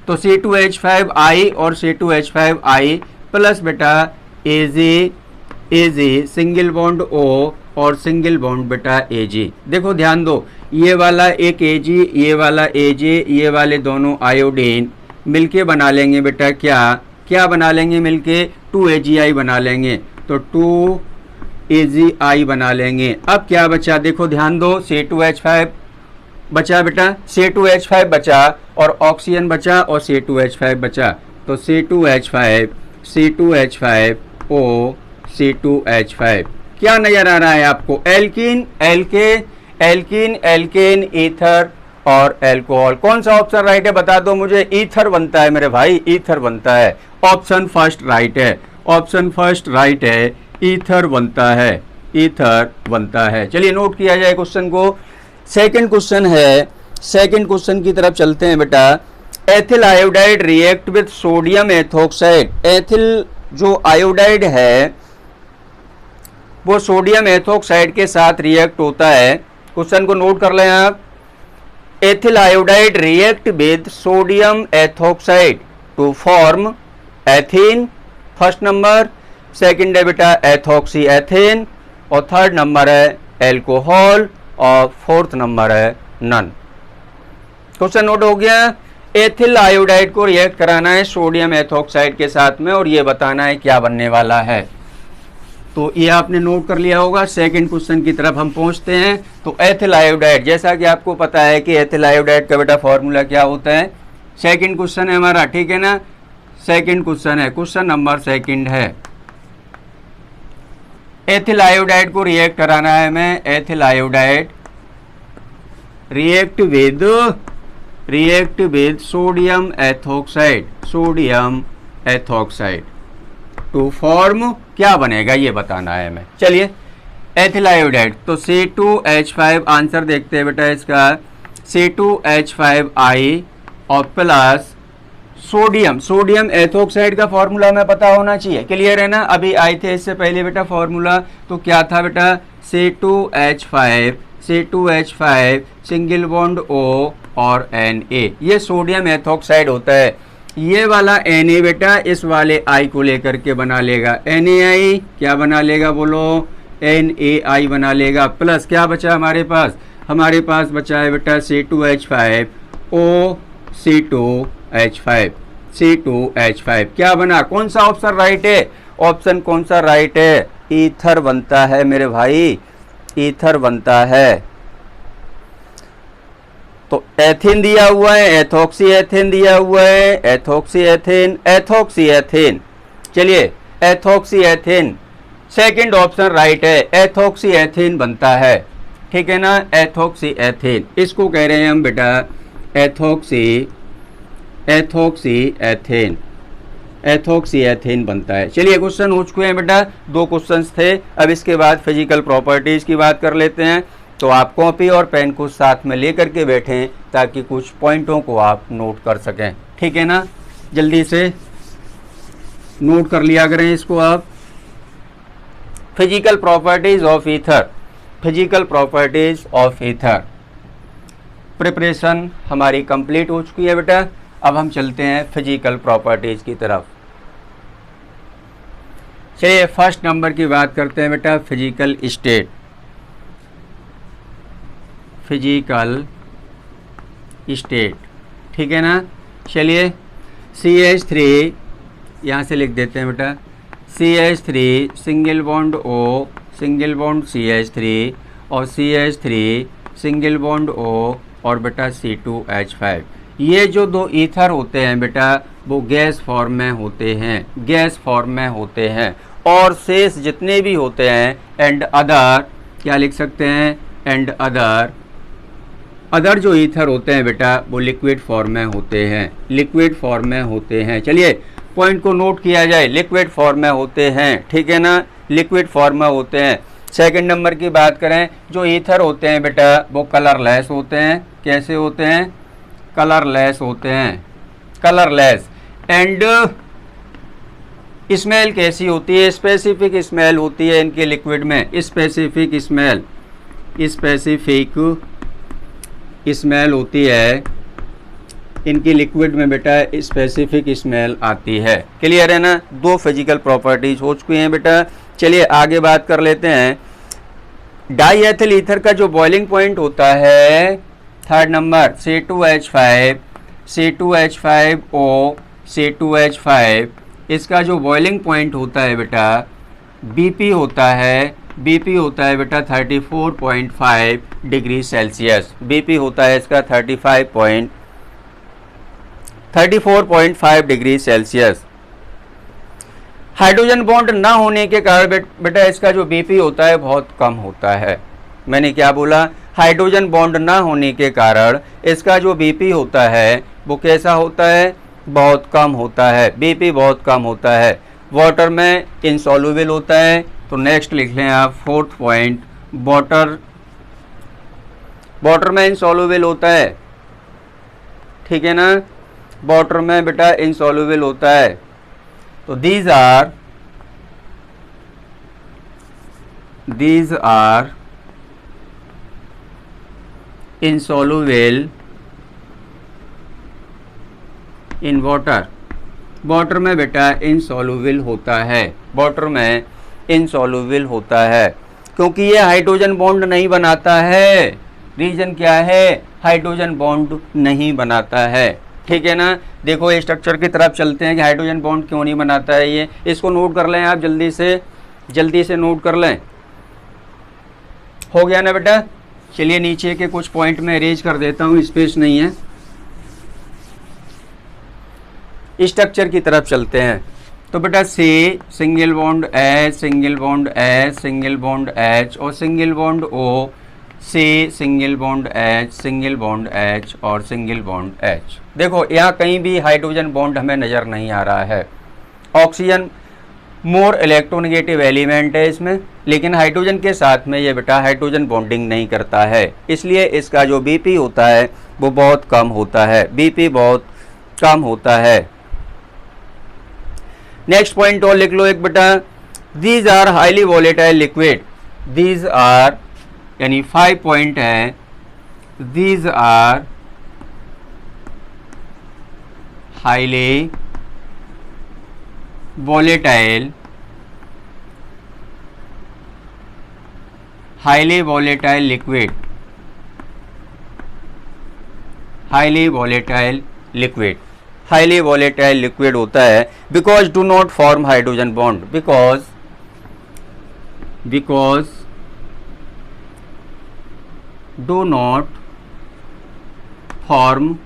S1: तो C2H5I और C2H5I प्लस बेटा Ag सिंगल बॉन्ड O और सिंगल बॉन्ड बेटा Ag। देखो ध्यान दो, ये वाला एक Ag, ये वाला Ag, ये वाले दोनों आयोडीन मिलके बना लेंगे बेटा क्या बना लेंगे मिलके? 2AgI बना लेंगे, तो 2AgI बना लेंगे। अब क्या बचा? देखो ध्यान दो, C2H5 बचा बेटा, C2H5 बचा और ऑक्सीजन बचा और C2H5 बचा, तो C2H5O C2H5 क्या नजर आ रहा है आपको? एल्कीन, एल्केन, ईथर और एल्कोहल। कौन सा ऑप्शन राइट है बता दो मुझे? ईथर बनता है मेरे भाई, ईथर बनता है। ऑप्शन फर्स्ट राइट है, ऑप्शन फर्स्ट राइट है, ईथर बनता है, ईथर बनता है। चलिए नोट किया जाए क्वेश्चन को। सेकंड क्वेश्चन है, सेकंड क्वेश्चन की तरफ चलते हैं बेटा। Ethyl iodide react with sodium ethoxide. Ethyl जो आयोडाइड है वो सोडियम एथोक्साइड के साथ रिएक्ट होता है। क्वेश्चन को नोट कर लें आप। Ethyl iodide react with sodium ethoxide to form ethene, first number. Second है बेटा एथोक्सी एथीन, और थर्ड नंबर है एल्कोहल, और फोर्थ नंबर है नन। क्वेश्चन नोट हो गया। एथिल आयोडाइड को रिएक्ट कराना है सोडियम एथोक्साइड के साथ में और ये बताना है क्या बनने वाला है। तो ये आपने नोट कर लिया होगा। सेकंड क्वेश्चन की तरफ हम पहुंचते हैं। तो एथिल आयोडाइड, जैसा कि आपको पता है कि एथिल आयोडाइड का बेटा फॉर्मूला क्या होता है। सेकंड क्वेश्चन है हमारा, ठीक है ना? सेकंड क्वेश्चन है, क्वेश्चन नंबर सेकंड है। एथिल आयोडाइड को रिएक्ट कराना है हमें। Ethyl iodide react with sodium ethoxide, sodium ethoxide to form क्या बनेगा ये बताना है हमें। चलिए एथिल आयोडाइड, तो C2H5 आंसर देखते हैं बेटा इसका। C2H5I और प्लस सोडियम एथोक्साइड का फॉर्मूला हमें पता होना चाहिए। क्लियर है ना? अभी आए थे इससे पहले बेटा फॉर्मूला, तो क्या था बेटा? C2H5 सिंगल बॉन्ड O और Na, ये सोडियम एथोक्साइड होता है। ये वाला Na बेटा इस वाले I को लेकर के बना लेगा, NaI क्या बना लेगा बोलो? NaI बना लेगा। प्लस क्या बचा हमारे पास? हमारे पास बचा है बेटा C2H5O C2H5 क्या बना? कौन सा ऑप्शन राइट है? ऑप्शन कौन सा राइट है? ईथर बनता है मेरे भाई, ईथर बनता है। तो एथिन दिया हुआ है, एथोक्सी एथिन दिया हुआ है, एथोक्सी एथिन। चलिए ethoxy ethyne, second option right है, एथोक्सी एथिन बनता है। ठीक है ना? एथोक्सी एथिन, इसको कह रहे हैं हम बेटा एथोक्सी एथिन बनता है। चलिए क्वेश्चन हो चुके हैं बेटा, 2 क्वेश्चंस थे। अब इसके बाद फिजिकल प्रॉपर्टीज की बात कर लेते हैं। तो आप कॉपी और पेन को साथ में लेकर के बैठें ताकि कुछ पॉइंटों को आप नोट कर सकें। ठीक है ना? जल्दी से नोट कर लिया करें इसको आप। Physical properties of ether, physical properties of ether preparation हमारी कंप्लीट हो चुकी है बेटा। अब हम चलते हैं फिजिकल प्रॉपर्टीज की तरफ। चलिए फर्स्ट नंबर की बात करते हैं बेटा, फिजिकल स्टेट। फिजिकल स्टेट, ठीक है ना? चलिए CH3 यहाँ से लिख देते हैं बेटा, CH3 single bond O single bond CH3 और CH3 सिंगल बॉन्ड O और बेटा C2H5। ये जो 2 ईथर होते हैं बेटा वो गैस फॉर्म में होते हैं, गैस फॉर्म में होते हैं। और शेष जितने भी होते हैं एंड अदर, क्या लिख सकते हैं? एंड अदर जो ईथर होते हैं बेटा वो लिक्विड फॉर्म में होते हैं, लिक्विड फॉर्म में होते हैं। चलिए पॉइंट को नोट किया जाए, लिक्विड फॉर्म में होते हैं। ठीक है ना? लिक्विड फॉर्म में होते हैं। सेकंड नंबर की बात करें, जो ईथर होते हैं बेटा वो कलरलेस होते हैं। कैसे होते हैं? कलरलेस होते हैं, कलरलेस। एंड स्मेल कैसी होती है? स्पेसिफिक स्मेल होती है इनके लिक्विड में, स्पेसिफिक स्मेल, स्पेसिफिक स्मेल होती है इनकी लिक्विड में बेटा, स्पेसिफिक स्मेल आती है। क्लियर है ना? दो फिजिकल प्रॉपर्टीज हो चुकी हैं बेटा। चलिए आगे बात कर लेते हैं। डाई एथिल ईथर का जो बॉइलिंग पॉइंट होता है, third number C2H5, C2H5O, C2H5, इसका जो बॉइलिंग पॉइंट होता है बेटा BP होता है, BP होता है बेटा 34.5 डिग्री सेल्सियस। BP होता है इसका 34.5 डिग्री सेल्सियस। हाइड्रोजन बॉन्ड ना होने के कारण बेटा इसका जो BP होता है बहुत कम होता है। मैंने क्या बोला? हाइड्रोजन बॉन्ड ना होने के कारण इसका जो BP होता है वो कैसा होता है? बहुत कम होता है। BP बहुत कम होता है, वाटर में इनसॉल्युबल होता है। तो नेक्स्ट लिख लें आप, फोर्थ पॉइंट, वाटर में इनसॉल्युबल होता है। ठीक है ना? वाटर में बेटा इनसॉल्युबल होता है। तो these are insoluble in water। Water में बेटा इनसॉल्युबल होता है, वाटर में इनसॉल्युबल होता है, क्योंकि ये हाइड्रोजन बॉन्ड नहीं बनाता है। रीजन क्या है? हाइड्रोजन बॉन्ड नहीं बनाता है। ठीक है ना? देखो स्ट्रक्चर की तरफ चलते हैं कि हाइड्रोजन बॉन्ड क्यों नहीं बनाता है ये। इसको नोट कर लें आप, जल्दी से नोट कर लें। हो गया ना बेटा? चलिए नीचे के कुछ पॉइंट में अरेंज कर देता हूँ, स्पेस नहीं है। स्ट्रक्चर की तरफ चलते हैं। तो बेटा C single bond H, single bond H, single bond H और single bond O, C single bond H, single bond H और सिंगल बॉन्ड H। देखो यहाँ कहीं भी हाइड्रोजन बॉन्ड हमें नज़र नहीं आ रहा है। ऑक्सीजन मोर इलेक्ट्रोनेगेटिव एलिमेंट है इसमें, लेकिन हाइड्रोजन के साथ में ये बेटा हाइड्रोजन बॉन्डिंग नहीं करता है, इसलिए इसका जो BP होता है वो बहुत कम होता है। BP बहुत कम होता है। नेक्स्ट पॉइंट और लिख लो एक बेटा, these are highly volatile liquid. These are यानी 5 पॉइंट है, these are highly volatile liquid, highly volatile liquid, highly volatile liquid होता है because do not form hydrogen bond, because do not form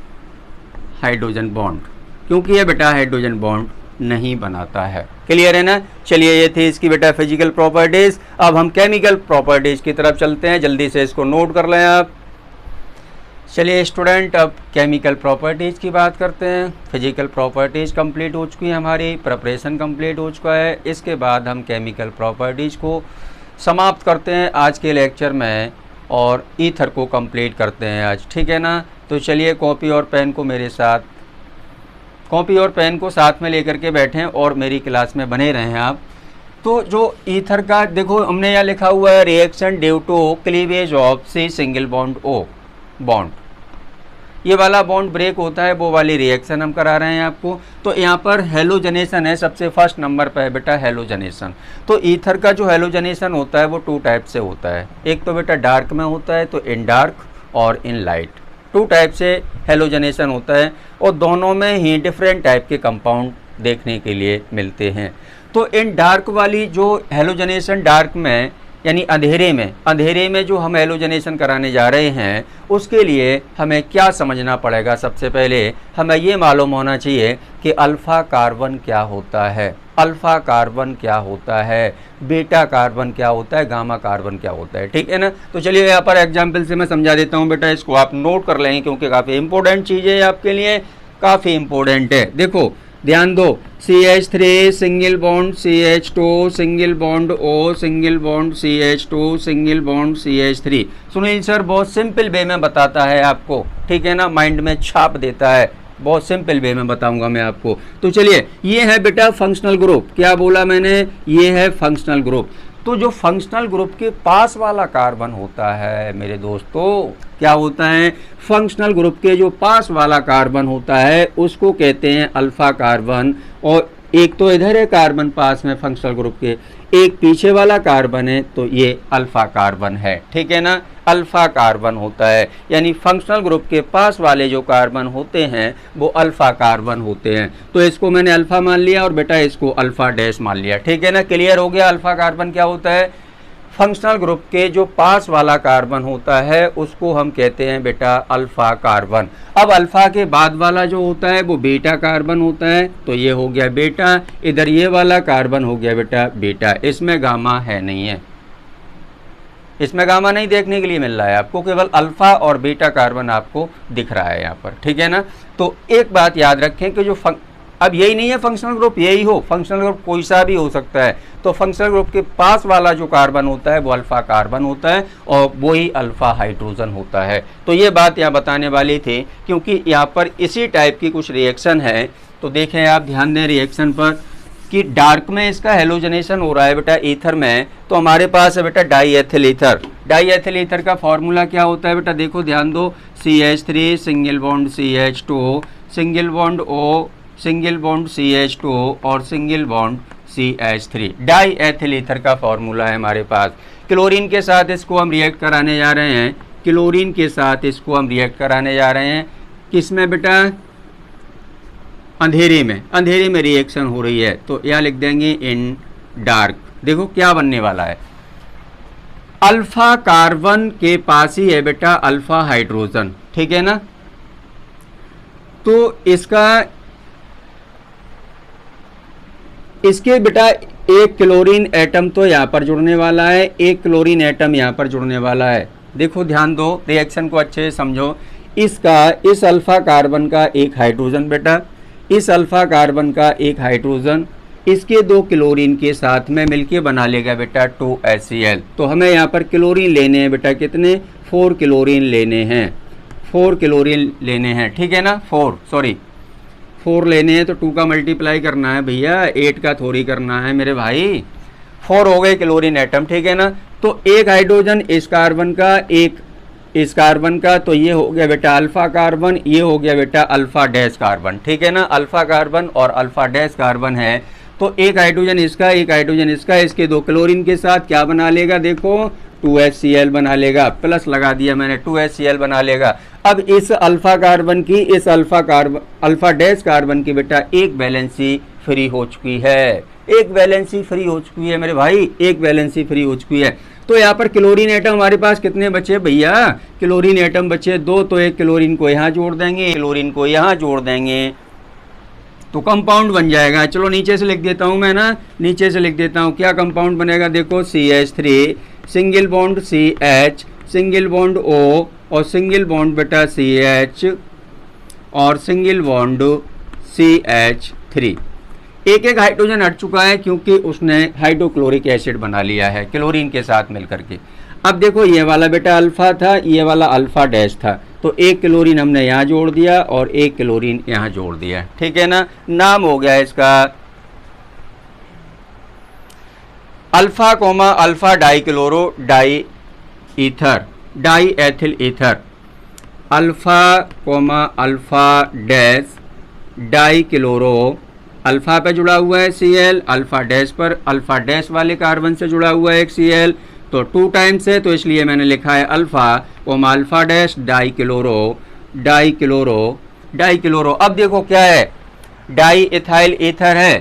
S1: hydrogen bond, क्योंकि ये बेटा हाइड्रोजन बॉन्ड नहीं बनाता है। क्लियर है ना? चलिए ये थी इसकी बेटा फिजिकल प्रॉपर्टीज। अब हम केमिकल प्रॉपर्टीज की तरफ चलते हैं, जल्दी से इसको नोट कर लें आप। चलिए स्टूडेंट, अब केमिकल प्रॉपर्टीज़ की बात करते हैं। फिजिकल प्रॉपर्टीज़ कंप्लीट हो चुकी है, हमारी प्रिपरेशन कंप्लीट हो चुका है। इसके बाद हम केमिकल प्रॉपर्टीज़ को समाप्त करते हैं आज के लेक्चर में और ईथर को कंप्लीट करते हैं आज। ठीक है ना? तो चलिए कॉपी और पेन को साथ में लेकर के बैठें और मेरी क्लास में बने रहें आप। तो जो ईथर का देखो हमने यहाँ लिखा हुआ है, reaction due to cleavage of C single bond O bond, ये वाला बॉन्ड ब्रेक होता है, वो वाली रिएक्शन हम करा रहे हैं आपको। तो यहाँ पर हेलोजनेशन है, सबसे फर्स्ट नंबर पर है बेटा हेलोजनेशन। तो ईथर का जो हेलोजनेशन होता है वो 2 टाइप से होता है। एक तो बेटा डार्क में होता है, तो इन डार्क और इन लाइट, 2 टाइप से हेलोजनेशन होता है और दोनों में ही डिफरेंट टाइप के कंपाउंड देखने के लिए मिलते हैं। तो इन डार्क वाली जो हेलोजनेशन डार्क में यानी अंधेरे में जो हम हेलोजनेशन कराने जा रहे हैं, उसके लिए हमें क्या समझना पड़ेगा? सबसे पहले हमें ये मालूम होना चाहिए कि अल्फ़ा कार्बन क्या होता है, अल्फ़ा कार्बन क्या होता है, बीटा कार्बन क्या होता है, गामा कार्बन क्या होता है। ठीक है ना? तो चलिए यहाँ पर एग्जाम्पल से मैं समझा देता हूँ बेटा, इसको आप नोट कर लेंगे क्योंकि काफ़ी इंपॉर्टेंट चीज़ है आपके लिए, काफ़ी इंपॉर्टेंट है। देखो ध्यान दो, CH3 single bond CH2 single bond O single bond CH2 single bond CH3। Sunil sir बहुत सिंपल वे में बताता है आपको, ठीक है ना, माइंड में छाप देता है, बहुत सिंपल वे में बताऊंगा मैं आपको। तो चलिए, ये है बेटा फंक्शनल ग्रुप। क्या बोला मैंने? ये है फंक्शनल ग्रुप। तो जो फंक्शनल ग्रुप के पास वाला कार्बन होता है मेरे दोस्तों, क्या होता है? फंक्शनल ग्रुप के जो पास वाला कार्बन होता है उसको कहते हैं अल्फा कार्बन। और एक तो इधर है कार्बन पास में फंक्शनल ग्रुप के, एक पीछे वाला कार्बन है, तो ये अल्फा कार्बन है। ठीक है ना, अल्फा कार्बन होता है, यानी फंक्शनल ग्रुप के पास वाले जो कार्बन होते हैं वो अल्फा कार्बन होते हैं। तो इसको मैंने अल्फा मान लिया और बेटा इसको अल्फा डैश मान लिया। ठीक है ना, क्लियर हो गया? अल्फा कार्बन क्या होता है? फंक्शनल ग्रुप के जो पास वाला कार्बन होता है उसको हम कहते हैं बेटा अल्फा कार्बन। अब अल्फा के बाद वाला जो होता है वो बीटा कार्बन होता है, तो ये हो गया बीटा। इधर ये वाला कार्बन हो गया बेटा बीटा। इसमें गामा है नहीं है, इसमें गामा नहीं देखने के लिए मिल रहा है आपको, केवल अल्फा और बीटा कार्बन आपको दिख रहा है यहाँ पर। ठीक है ना, तो एक बात याद रखें कि जो अब यही नहीं है फंक्शनल ग्रुप, यही हो, फंक्शनल ग्रुप कोई सा भी हो सकता है। तो फंक्शनल ग्रुप के पास वाला जो कार्बन होता है वो अल्फा कार्बन होता है और वही अल्फा हाइड्रोजन होता है। तो ये बात यहाँ बताने वाली थी, क्योंकि यहाँ पर इसी टाइप की कुछ रिएक्शन है। तो देखें आप, ध्यान दें रिएक्शन पर कि डार्क में इसका हेलोजनेशन हो रहा है बेटा ईथर में, तो हमारे पास है बेटा die ethyl ether. Di ethyl ether का फॉर्मूला क्या होता है बेटा? देखो ध्यान दो, CH3 single bond CH2 single bond O single bond CH2 और single bond CH3। Die ethyl ether का फॉर्मूला है हमारे पास। क्लोरीन के साथ इसको हम रिएक्ट कराने जा रहे हैं, क्लोरीन के साथ इसको हम रिएक्ट कराने जा रहे हैं। किसमें बेटा? अंधेरे में, अंधेरे में रिएक्शन हो रही है, तो यह लिख देंगे इन डार्क। देखो क्या बनने वाला है, अल्फा कार्बन के पास ही है बेटा अल्फा हाइड्रोजन। ठीक है ना, तो इसके बेटा एक क्लोरीन एटम तो यहाँ पर जुड़ने वाला है, एक क्लोरीन एटम यहाँ पर जुड़ने वाला है। देखो ध्यान दो, रिएक्शन को अच्छे से समझो। इस अल्फा कार्बन का एक हाइड्रोजन बेटा, इस अल्फा कार्बन का एक हाइड्रोजन इसके दो क्लोरीन के साथ में मिलके बना लेगा बेटा 2HCl। तो हमें यहाँ पर क्लोरीन लेने हैं बेटा, कितने? 4 क्लोरीन लेने हैं, 4 क्लोरीन लेने हैं। ठीक है ना, 4 लेने हैं, तो 2 का मल्टीप्लाई करना है भैया, 8 का थोड़ी करना है मेरे भाई। 4 हो गए क्लोरीन एटम। ठीक है ना, तो एक हाइड्रोजन इस कार्बन का, एक इस कार्बन का, तो ये हो गया बेटा अल्फा कार्बन, ये हो गया बेटा अल्फा डैश कार्बन। ठीक है ना, अल्फा कार्बन और अल्फा डैश कार्बन है, तो एक हाइड्रोजन इसका, एक हाइड्रोजन इसका, इसके दो क्लोरीन के साथ क्या बना लेगा? देखो 2HCl बना लेगा, प्लस लगा दिया मैंने, 2HCl बना लेगा। अब इस अल्फा कार्बन की, इस अल्फा डैश कार्बन की बेटा एक वैलेंसी फ्री हो चुकी है, एक वैलेंसी फ्री हो चुकी है मेरे भाई, एक वैलेंसी फ्री हो चुकी है। तो यहाँ पर क्लोरीन एटम हमारे पास कितने बचे भैया? क्लोरीन एटम बचे 2, तो एक क्लोरीन को यहाँ जोड़ देंगे, क्लोरीन को यहाँ जोड़ देंगे, तो कंपाउंड बन जाएगा। चलो नीचे से लिख देता हूँ मैं ना, नीचे से लिख देता हूँ, क्या कंपाउंड बनेगा? देखो CH3 single bond CH single bond O और सिंगल बॉन्ड बेटा CH और सिंगल बॉन्ड CH3। एक एक हाइड्रोजन हट चुका है क्योंकि उसने हाइड्रोक्लोरिक एसिड बना लिया है क्लोरीन के साथ मिलकर के। अब देखो ये वाला बेटा अल्फा था, ये वाला अल्फा डैश था, तो एक क्लोरीन हमने यहाँ जोड़ दिया और एक क्लोरीन यहाँ जोड़ दिया। ठीक है ना, नाम हो गया इसका alpha comma alpha di chloro di ether, di ethyl ether. Alpha comma alpha dash di chloro, alpha पे जुड़ा हुआ है Cl, अल्फा डैश पर, अल्फा डैश वाले कार्बन से जुड़ा हुआ है एक Cl, तो 2 टाइम्स है, तो इसलिए मैंने लिखा है alpha comma alpha dash di chloro, die chloro, die chloro. अब देखो क्या है, डाई इथाइल ईथर है,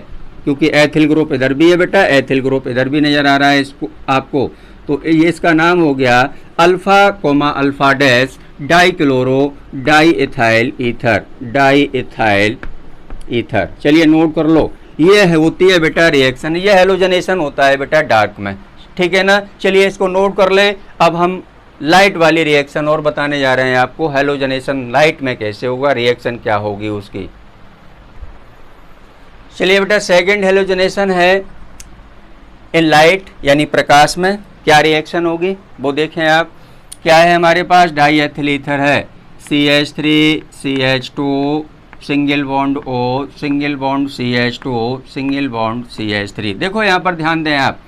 S1: क्योंकि एथिल ग्रुप इधर भी है बेटा, एथिल ग्रुप इधर भी नजर आ रहा है इसको आपको, तो ये इसका नाम हो गया alpha comma alpha dash di chloro di ethyl ether, di ethyl ether. चलिए नोट कर लो, ये होती है बेटा रिएक्शन, ये हेलोजनेशन होता है बेटा डार्क में। ठीक है ना, चलिए इसको नोट कर लें। अब हम लाइट वाली रिएक्शन और बताने जा रहे हैं आपको, हेलोजनेशन लाइट में कैसे होगा, रिएक्शन क्या होगी उसकी। चलिए बेटा, सेकंड हेलोजनेशन है इन लाइट यानी प्रकाश में, क्या रिएक्शन होगी वो देखें आप। क्या है हमारे पास, डाई एथिल ईथर है, CH3 CH2 single bond O, single bond CH2, single bond CH3। देखो यहाँ पर ध्यान दें आप,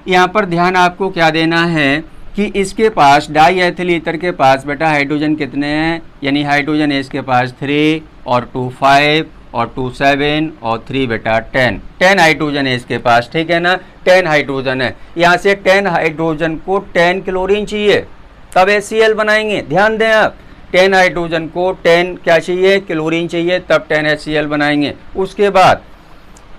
S1: यहाँ पर ध्यान आपको क्या देना है कि इसके पास डाई एथिल ईथर के पास बेटा हाइड्रोजन कितने हैं, यानी हाइड्रोजन है इसके पास 3 और 2 5 और 2 7 और 3 बेटा 10 हाइड्रोजन है इसके पास, ठीक है ना, 10 हाइड्रोजन है। यहाँ से 10 हाइड्रोजन को 10 क्लोरीन चाहिए, तब HCl बनाएंगे। ध्यान दें आप, 10 हाइड्रोजन को 10 क्या चाहिए, क्लोरीन चाहिए, तब 10 HCl बनाएंगे। उसके बाद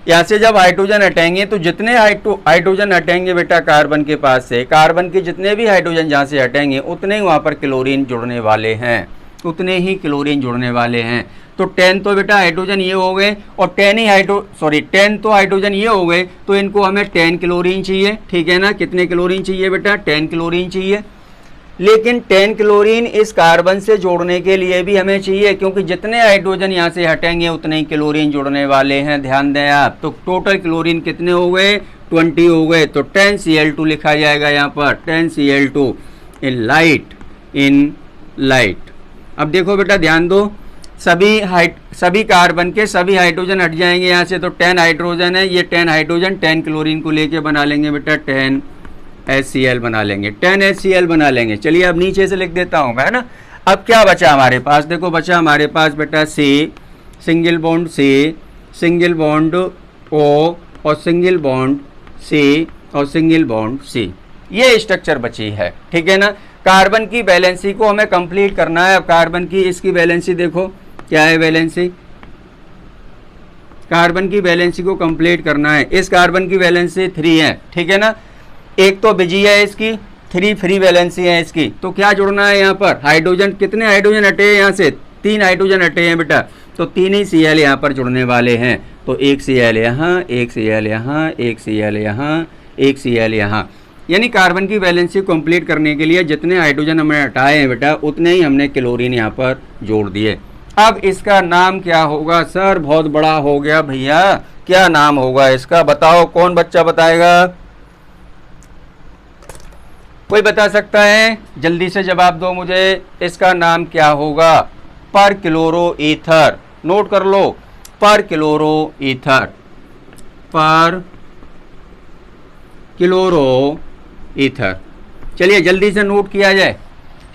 S1: यहाँ से जब हाइड्रोजन हटेंगे तो जितने हाइड्रोजन हटेंगे बेटा कार्बन के पास से, कार्बन के जितने भी हाइड्रोजन जहाँ से हटेंगे उतने ही वहाँ पर क्लोरीन जुड़ने वाले हैं, उतने ही क्लोरीन जुड़ने वाले हैं। तो 10 तो बेटा हाइड्रोजन ये हो गए और 10 तो हाइड्रोजन ये हो गए, तो इनको हमें 10 क्लोरीन चाहिए, ठीक है ना। कितने क्लोरीन चाहिए बेटा, 10 क्लोरीन चाहिए। लेकिन 10 क्लोरीन इस कार्बन से जोड़ने के लिए भी हमें चाहिए, क्योंकि जितने हाइड्रोजन यहाँ से हटेंगे उतने ही क्लोरीन जुड़ने वाले हैं। ध्यान दें आप, तो टोटल क्लोरीन कितने हो गए, 20 हो गए। तो 10Cl2 लिखा जाएगा यहाँ पर, 10Cl2 इन लाइट। अब देखो बेटा ध्यान दो, सभी कार्बन के सभी हाइड्रोजन हट जाएंगे यहाँ से, तो 10 हाइड्रोजन है, ये 10 हाइड्रोजन 10 क्लोरीन को लेके बना लेंगे बेटा 10 HCl बना लेंगे, 10 HCl बना लेंगे। चलिए अब नीचे से लिख देता हूँ मैं ना। अब क्या बचा हमारे पास, देखो बचा हमारे पास बेटा C, single bond C, single bond O और सिंगल बॉन्ड C और सिंगल बॉन्ड C, ये स्ट्रक्चर बची है, ठीक है ना। कार्बन की वैलेंसी को हमें कंप्लीट करना है। अब कार्बन की इसकी वैलेंसी देखो क्या है, वैलेंसी, कार्बन की वैलेंसी को कंप्लीट करना है। इस कार्बन की वैलेंसी 3 है, ठीक है ना। एक तो बिजी है इसकी, 3 फ्री वैलेंसी है इसकी। तो क्या जुड़ना है यहाँ पर, हाइड्रोजन, कितने हाइड्रोजन हटे हैं यहाँ से, 3 हाइड्रोजन हटे हैं बेटा, तो 3 ही Cl यहाँ पर जुड़ने वाले हैं। तो एक Cl यहाँ, एक Cl यहाँ, एक Cl यहाँ, एक Cl यहाँ, यानी कार्बन की वैलेंसी कंप्लीट करने के लिए जितने हाइड्रोजन हमने हटाए हैं बेटा उतने ही हमने क्लोरीन यहाँ पर जोड़ दिए। अब इसका नाम क्या होगा, सर बहुत बड़ा हो गया भैया, क्या नाम होगा इसका, बताओ, कौन बच्चा बताएगा, कोई बता सकता है, जल्दी से जवाब दो मुझे। इसका नाम क्या होगा, पर क्लोरो ईथर, नोट कर लो, पर क्लोरो ईथर, पर क्लोरो ईथर। चलिए जल्दी से नोट किया जाए।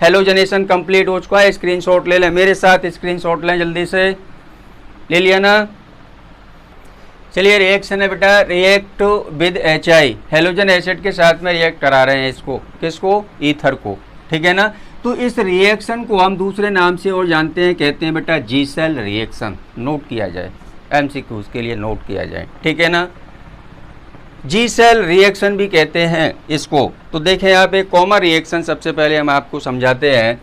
S1: हेलोजनेशन कंप्लीट हो चुका है, स्क्रीनशॉट ले लें, मेरे साथ स्क्रीनशॉट लें, जल्दी से ले लिया ना। चलिए रिएक्शन है बेटा, react with HI, halogen acid के साथ में रिएक्ट करा रहे हैं इसको, किसको, ईथर को, ठीक है ना। तो इस रिएक्शन को हम दूसरे नाम से और जानते हैं, कहते हैं बेटा जी सेल रिएक्शन, नोट किया जाए, MCQs के लिए नोट किया जाए, ठीक है ना। जी सेल रिएक्शन भी कहते हैं इसको। तो देखें यहाँ पे कॉमन रिएक्शन सबसे पहले हम आपको समझाते हैं,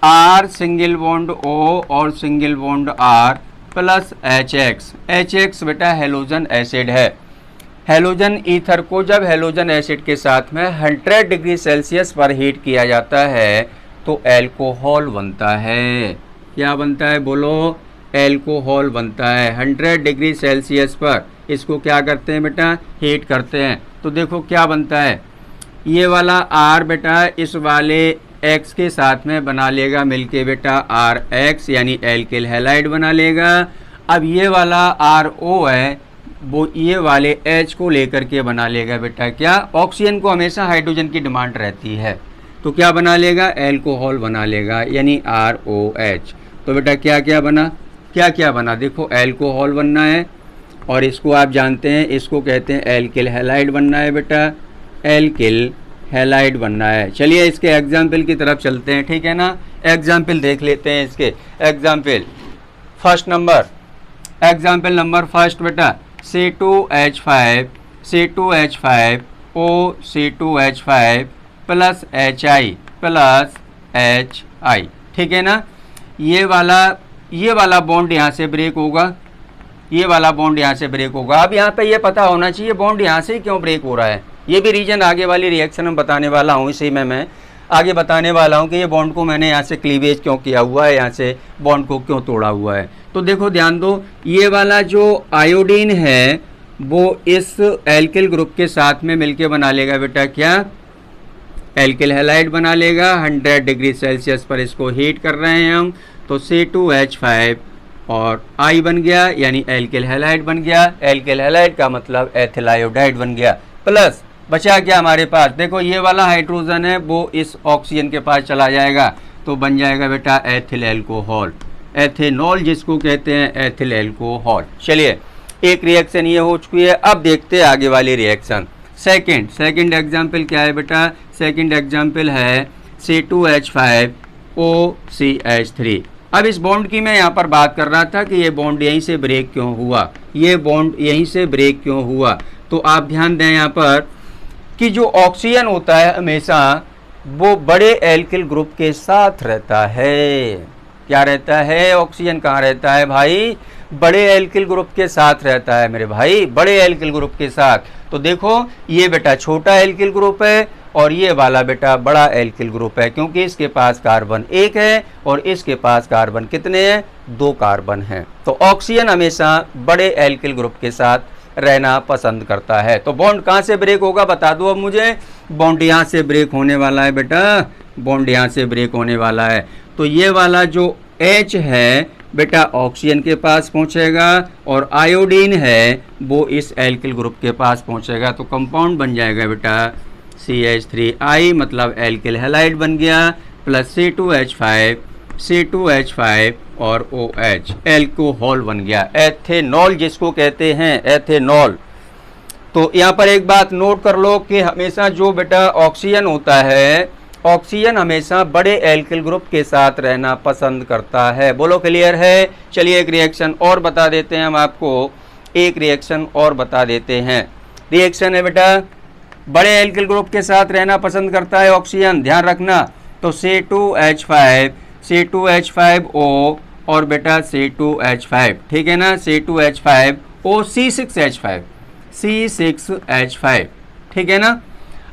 S1: R सिंगल बॉन्ड O और single bond R plus HX बेटा हेलोजन एसिड है। हेलोजन ईथर को जब हेलोजन एसिड के साथ में 100 डिग्री सेल्सियस पर हीट किया जाता है तो एल्कोहल बनता है। क्या बनता है बोलो, एल्कोहल बनता है 100 डिग्री सेल्सियस पर। इसको क्या करते हैं बेटा, हीट करते हैं, तो देखो क्या बनता है, ये वाला R बेटा इस वाले X के साथ में बना लेगा मिलके बेटा RH, यानी एल्किल हैलाइड बना लेगा। अब ये वाला RO है वो ये वाले H को लेकर के बना लेगा बेटा क्या, ऑक्सीजन को हमेशा हाइड्रोजन की डिमांड रहती है, तो क्या बना लेगा, एल्कोहल बना लेगा, यानी ROH। तो बेटा क्या क्या बना, क्या क्या बना, देखो एल्कोहल बनना है, और इसको आप जानते हैं, इसको कहते हैं एल्किल हैलाइड बनना है बेटा, एल्किल हैलाइड बनना है। चलिए इसके एग्जाम्पल की तरफ चलते हैं, ठीक है ना। एग्जाम्पल देख लेते हैं इसके। Example first number, example number first बेटा C2H5 O C2H5 plus HI, ठीक है ना। ये वाला बॉन्ड यहाँ से ब्रेक होगा, ये वाला बॉन्ड यहाँ से ब्रेक होगा। अब यहाँ पे ये पता होना चाहिए बॉन्ड यहाँ से क्यों ब्रेक हो रहा है, ये भी रीजन आगे वाली रिएक्शन में बताने वाला हूँ। इसी में मैं आगे बताने वाला हूँ कि ये बॉन्ड को मैंने यहाँ से क्लीवेज क्यों किया हुआ है, यहाँ से बॉन्ड को क्यों तोड़ा हुआ है। तो देखो ध्यान दो, ये वाला जो आयोडीन है वो इस एल्किल ग्रुप के साथ में मिलके बना लेगा बेटा क्या, एल्किल हैलाइड बना लेगा। 100 डिग्री सेल्सियस पर इसको हीट कर रहे हैं हम, तो C2H5 और I बन गया, यानी एल्किल हैलाइड बन गया। एल्किल हैलाइड का मतलब एथिल आयोडाइड बन गया। प्लस बचा क्या हमारे पास, देखो ये वाला हाइड्रोजन है वो इस ऑक्सीजन के पास चला जाएगा, तो बन जाएगा बेटा एथिल एल्कोहल, एथेनॉल जिसको कहते हैं एथिल एल्कोहल। चलिए एक रिएक्शन ये हो चुकी है। अब देखते हैं आगे वाली रिएक्शन। सेकंड एग्जाम्पल क्या है बेटा, सेकंड एग्जाम्पल है C2H5OCH3। अब इस बॉन्ड की मैं यहाँ पर बात कर रहा था कि ये बॉन्ड यहीं से ब्रेक क्यों हुआ, ये बॉन्ड यहीं से ब्रेक क्यों हुआ। तो आप ध्यान दें यहाँ पर कि जो ऑक्सीजन होता है हमेशा वो बड़े एल्किल ग्रुप के साथ रहता है। क्या रहता है, ऑक्सीजन कहाँ रहता है भाई, बड़े एल्किल ग्रुप के साथ रहता है मेरे भाई, बड़े एल्किल ग्रुप के साथ। तो देखो ये बेटा छोटा एल्किल ग्रुप है और ये वाला बेटा बड़ा एल्किल ग्रुप है, क्योंकि इसके पास कार्बन 1 है और इसके पास कार्बन कितने हैं, 2 कार्बन हैं। तो ऑक्सीजन हमेशा बड़े एल्किल ग्रुप के साथ रहना पसंद करता है। तो बॉन्ड कहाँ से ब्रेक होगा बता दो अब मुझे। बॉन्ड यहाँ से ब्रेक होने वाला है बेटा, बॉन्ड यहाँ से ब्रेक होने वाला है। तो ये वाला जो H है बेटा ऑक्सीजन के पास पहुँचेगा और आयोडीन है वो इस एल्किल ग्रुप के पास पहुँचेगा। तो कंपाउंड बन जाएगा बेटा CH3I, मतलब एल्किल हैलाइड बन गया, प्लस C2H5 और OH, एल्कोहल बन गया, एथेनॉल जिसको कहते हैं एथेनॉल। तो यहाँ पर एक बात नोट कर लो कि हमेशा जो बेटा ऑक्सीजन होता है, ऑक्सीजन हमेशा बड़े एल्किल ग्रुप के साथ रहना पसंद करता है। बोलो क्लियर है। चलिए एक रिएक्शन और बता देते हैं हम आपको, एक रिएक्शन और बता देते हैं। रिएक्शन है बेटा बड़े एल्किल ग्रुप के साथ रहना पसंद करता है ऑक्सीजन, ध्यान रखना। तो C2H5O और बेटा C2H5, ठीक है ना, C2H5O C6H5, ठीक है ना।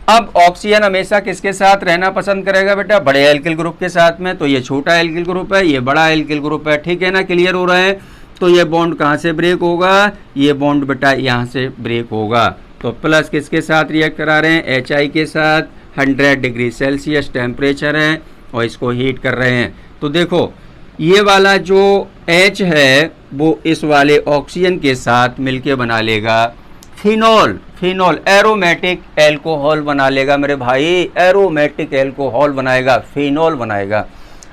S1: अब ऑक्सीजन हमेशा किसके साथ रहना पसंद करेगा बेटा, बड़े एल्किल ग्रुप के साथ में। तो ये छोटा एल्किल ग्रुप है, ये बड़ा एल्किल ग्रुप है, ठीक है ना, क्लियर हो रहा है। तो ये बॉन्ड कहाँ से ब्रेक होगा, ये बॉन्ड बेटा यहाँ से ब्रेक होगा। तो प्लस किसके साथ रिएक्ट करा रहे हैं, HI के साथ, 100 डिग्री सेल्सियस टेम्परेचर है और इसको हीट कर रहे हैं। तो देखो ये वाला जो H है वो इस वाले ऑक्सीजन के साथ मिलके बना लेगा फिनॉल, एरोमेटिक एल्कोहल बना लेगा मेरे भाई, एरोमेटिक एल्कोहल बनाएगा, फिनॉल बनाएगा।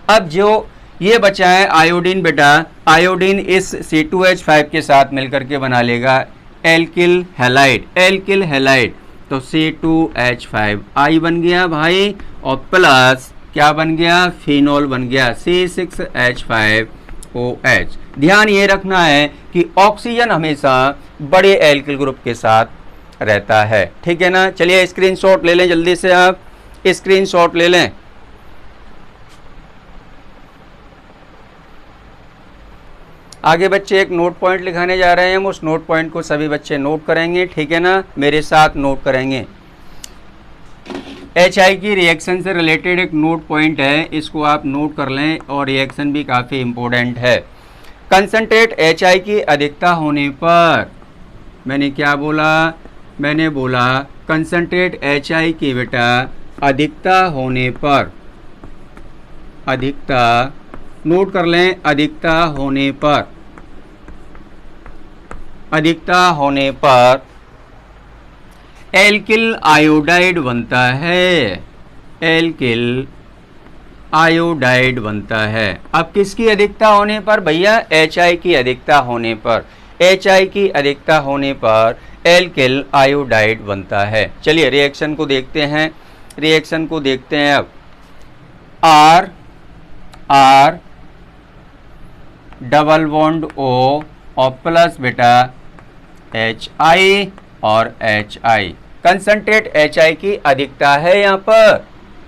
S1: अब जो ये बचा है आयोडीन बेटा, आयोडीन इस C2H5 के साथ मिलकर के बना लेगा एल्किल हैलाइड। तो C2H5I बन गया भाई और प्लस क्या बन गया, फिनॉल बन गया C6H5OH। ध्यान ये रखना है कि ऑक्सीजन हमेशा बड़े एल्किल ग्रुप के साथ रहता है, ठीक है ना। चलिए स्क्रीनशॉट ले लें जल्दी से, आप स्क्रीनशॉट ले लें। आगे बच्चे एक नोट पॉइंट लिखाने जा रहे हैं, हम उस नोट पॉइंट को सभी बच्चे नोट करेंगे, ठीक है ना, मेरे साथ नोट करेंगे। HI की रिएक्शन से रिलेटेड एक नोट पॉइंट है, इसको आप नोट कर लें और रिएक्शन भी काफ़ी इम्पोर्टेंट है। कंसंट्रेट HI की अधिकता होने पर, मैंने क्या बोला, मैंने बोला कंसंट्रेट HI की बेटा अधिकता होने पर, अधिकता नोट कर लें, अधिकता होने पर एल्किल आयोडाइड बनता है, एल्किल आयोडाइड बनता है। अब किसकी अधिकता होने पर भैया, HI की अधिकता होने पर, HI की अधिकता होने पर एल्किल आयोडाइड बनता है। चलिए रिएक्शन को देखते हैं, रिएक्शन को देखते हैं। अब R डबल बॉन्ड O और प्लस बेटा HI और HI, कंसंट्रेट HI की अधिकता है। यहाँ पर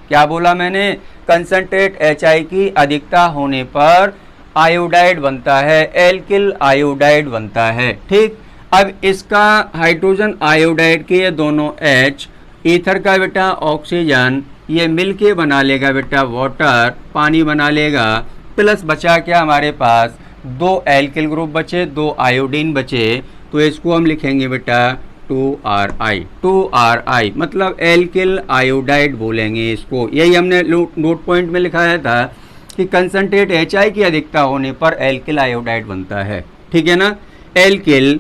S1: क्या बोला मैंने, कंसंट्रेट HI की अधिकता होने पर आयोडाइड बनता है, एल्किल आयोडाइड बनता है, ठीक। अब इसका हाइड्रोजन आयोडाइड के ये दोनों H, ईथर का बेटा ऑक्सीजन, ये मिलके बना लेगा बेटा वाटर, पानी बना लेगा। प्लस बचा क्या हमारे पास, 2 एल्किल ग्रुप बचे, 2 आयोडीन बचे, तो इसको हम लिखेंगे बेटा 2RI, मतलब एल्किल आयोडाइड बोलेंगे इसको। यही हमने नोट पॉइंट में लिखाया था कि कंसंट्रेट HI की अधिकता होने पर एल्किल आयोडाइड बनता है। ठीक है ना, एल्किल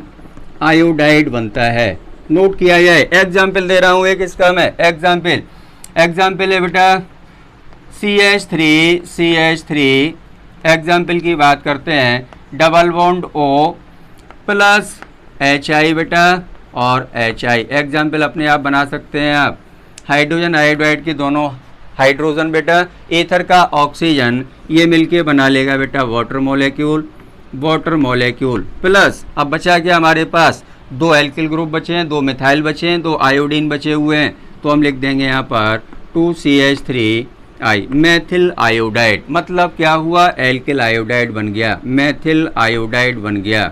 S1: आयोडाइड बनता है। नोट किया जाए। एग्जाम्पल दे रहा हूँ एक इसका मैं। एग्जाम्पल है बेटा CH3 एग्जाम्पल की बात करते हैं, double bond O plus HI बेटा और HI। एग्जाम्पल अपने आप बना सकते हैं आप। हाइड्रोजन आयोडाइड की दोनों हाइड्रोजन बेटा, ईथर का ऑक्सीजन, ये मिलके बना लेगा बेटा वाटर मॉलिक्यूल प्लस अब बचा क्या हमारे पास, 2 एल्किल ग्रुप बचे हैं, 2 मिथाइल बचे हैं, 2 आयोडीन बचे हुए हैं, तो हम लिख देंगे यहाँ पर 2CH3I मेथिल आयोडाइड। मतलब क्या हुआ, एल्किल आयोडाइड बन गया, मेथिल आयोडाइड बन गया।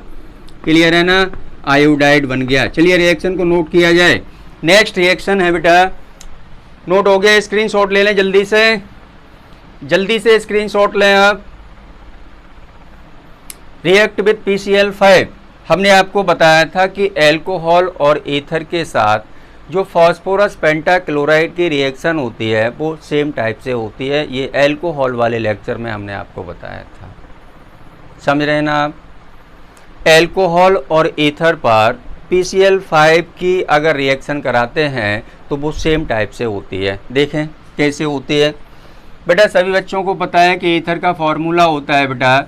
S1: क्लियर है ना, आयोडाइड बन गया। चलिए रिएक्शन को नोट किया जाए। नेक्स्ट रिएक्शन है बेटा, नोट हो गया, स्क्रीनशॉट ले लें जल्दी से स्क्रीनशॉट लें आप। React with PCl5। हमने आपको बताया था कि एल्कोहल और ईथर के साथ जो फास्फोरस पेंटाक्लोराइड की रिएक्शन होती है वो सेम टाइप से होती है। ये एल्कोहल वाले लेक्चर में हमने आपको बताया था, समझ रहे हैं ना आप। एल्कोहल और ईथर पर PCl5 की अगर रिएक्शन कराते हैं तो वो सेम टाइप से होती है। देखें कैसे होती है बेटा। सभी बच्चों को पता है कि ईथर का फॉर्मूला होता है बेटा,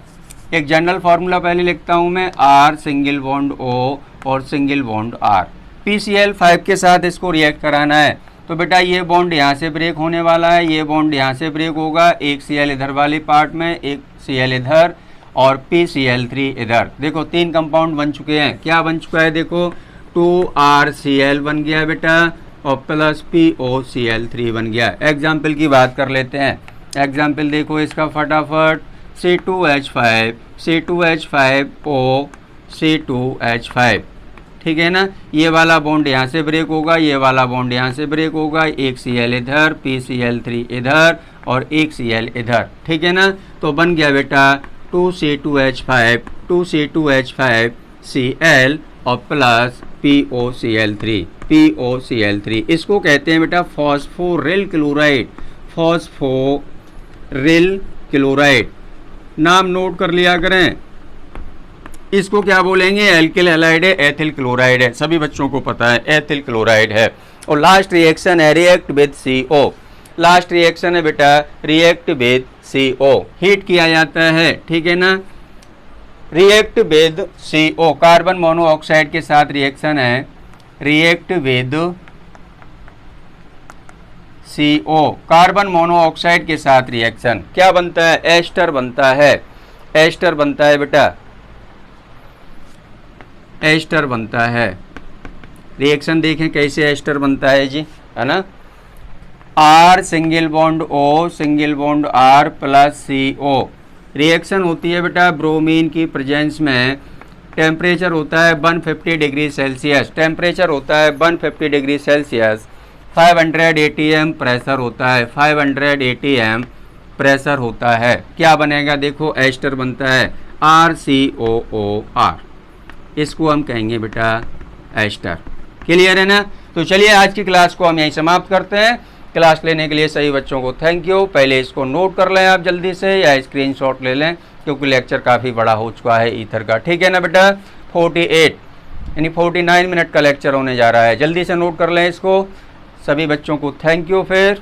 S1: एक जनरल फार्मूला पहले लिखता हूं मैं, R सिंगल बॉन्ड O और सिंगल बॉन्ड R। PCl5 के साथ इसको रिएक्ट कराना है तो बेटा ये बॉन्ड यहाँ से ब्रेक होने वाला है, ये बॉन्ड यहाँ से ब्रेक होगा, एक Cl इधर वाली पार्ट में, एक Cl इधर और PCl3 इधर। देखो 3 कंपाउंड बन चुके हैं। क्या बन चुका है देखो, 2RCl बन गया बेटा और प्लस POCl3 बन गया। एग्जाम्पल की बात कर लेते हैं। एग्जाम्पल देखो इसका फटाफट, C2H5O C2H5। ठीक है ना, ये वाला बॉन्ड यहाँ से ब्रेक होगा, ये वाला बॉन्ड यहाँ से ब्रेक होगा, एक Cl इधर, PCl3 इधर और एक Cl इधर। ठीक है ना, तो बन गया बेटा 2C2H5Cl और प्लस POCl3। इसको कहते हैं बेटा फॉस्फोरिल क्लोराइड। नाम नोट कर लिया करें। इसको क्या बोलेंगे, एल्किल हैलाइड है, एथिल क्लोराइड है, सभी बच्चों को पता है एथिल क्लोराइड है। और लास्ट रिएक्शन है react with CO। Last reaction है बेटा रिएक्ट विद CO, हीट किया जाता है। ठीक है ना, react with CO, carbon monoxide के साथ रिएक्शन है, react with CO, carbon monoxide के साथ रिएक्शन क्या बनता है, एस्टर बनता है। एस्टर बनता है बेटा, एस्टर बनता है। रिएक्शन देखें कैसे एस्टर बनता है जी, है ना। R single bond O single bond R plus CO। Reaction होती है बेटा ब्रोमीन की प्रेजेंस में। टेम्परेचर होता है 150 डिग्री सेल्सियस, टेम्परेचर होता है 150 डिग्री सेल्सियस। 500 ATM प्रेशर होता है, 500 ATM प्रेशर होता है। क्या बनेगा देखो, एस्टर बनता है RCOOR। इसको हम कहेंगे बेटा एस्टर। क्लियर है ना। तो चलिए आज की क्लास को हम यहीं समाप्त करते हैं। क्लास लेने के लिए सभी बच्चों को थैंक यू। पहले इसको नोट कर लें आप जल्दी से या स्क्रीनशॉट ले लें, क्योंकि लेक्चर काफ़ी बड़ा हो चुका है ईथर का। ठीक है ना बेटा, 48 यानी 49 मिनट का लेक्चर होने जा रहा है। जल्दी से नोट कर लें इसको। सभी बच्चों को थैंक यू। फिर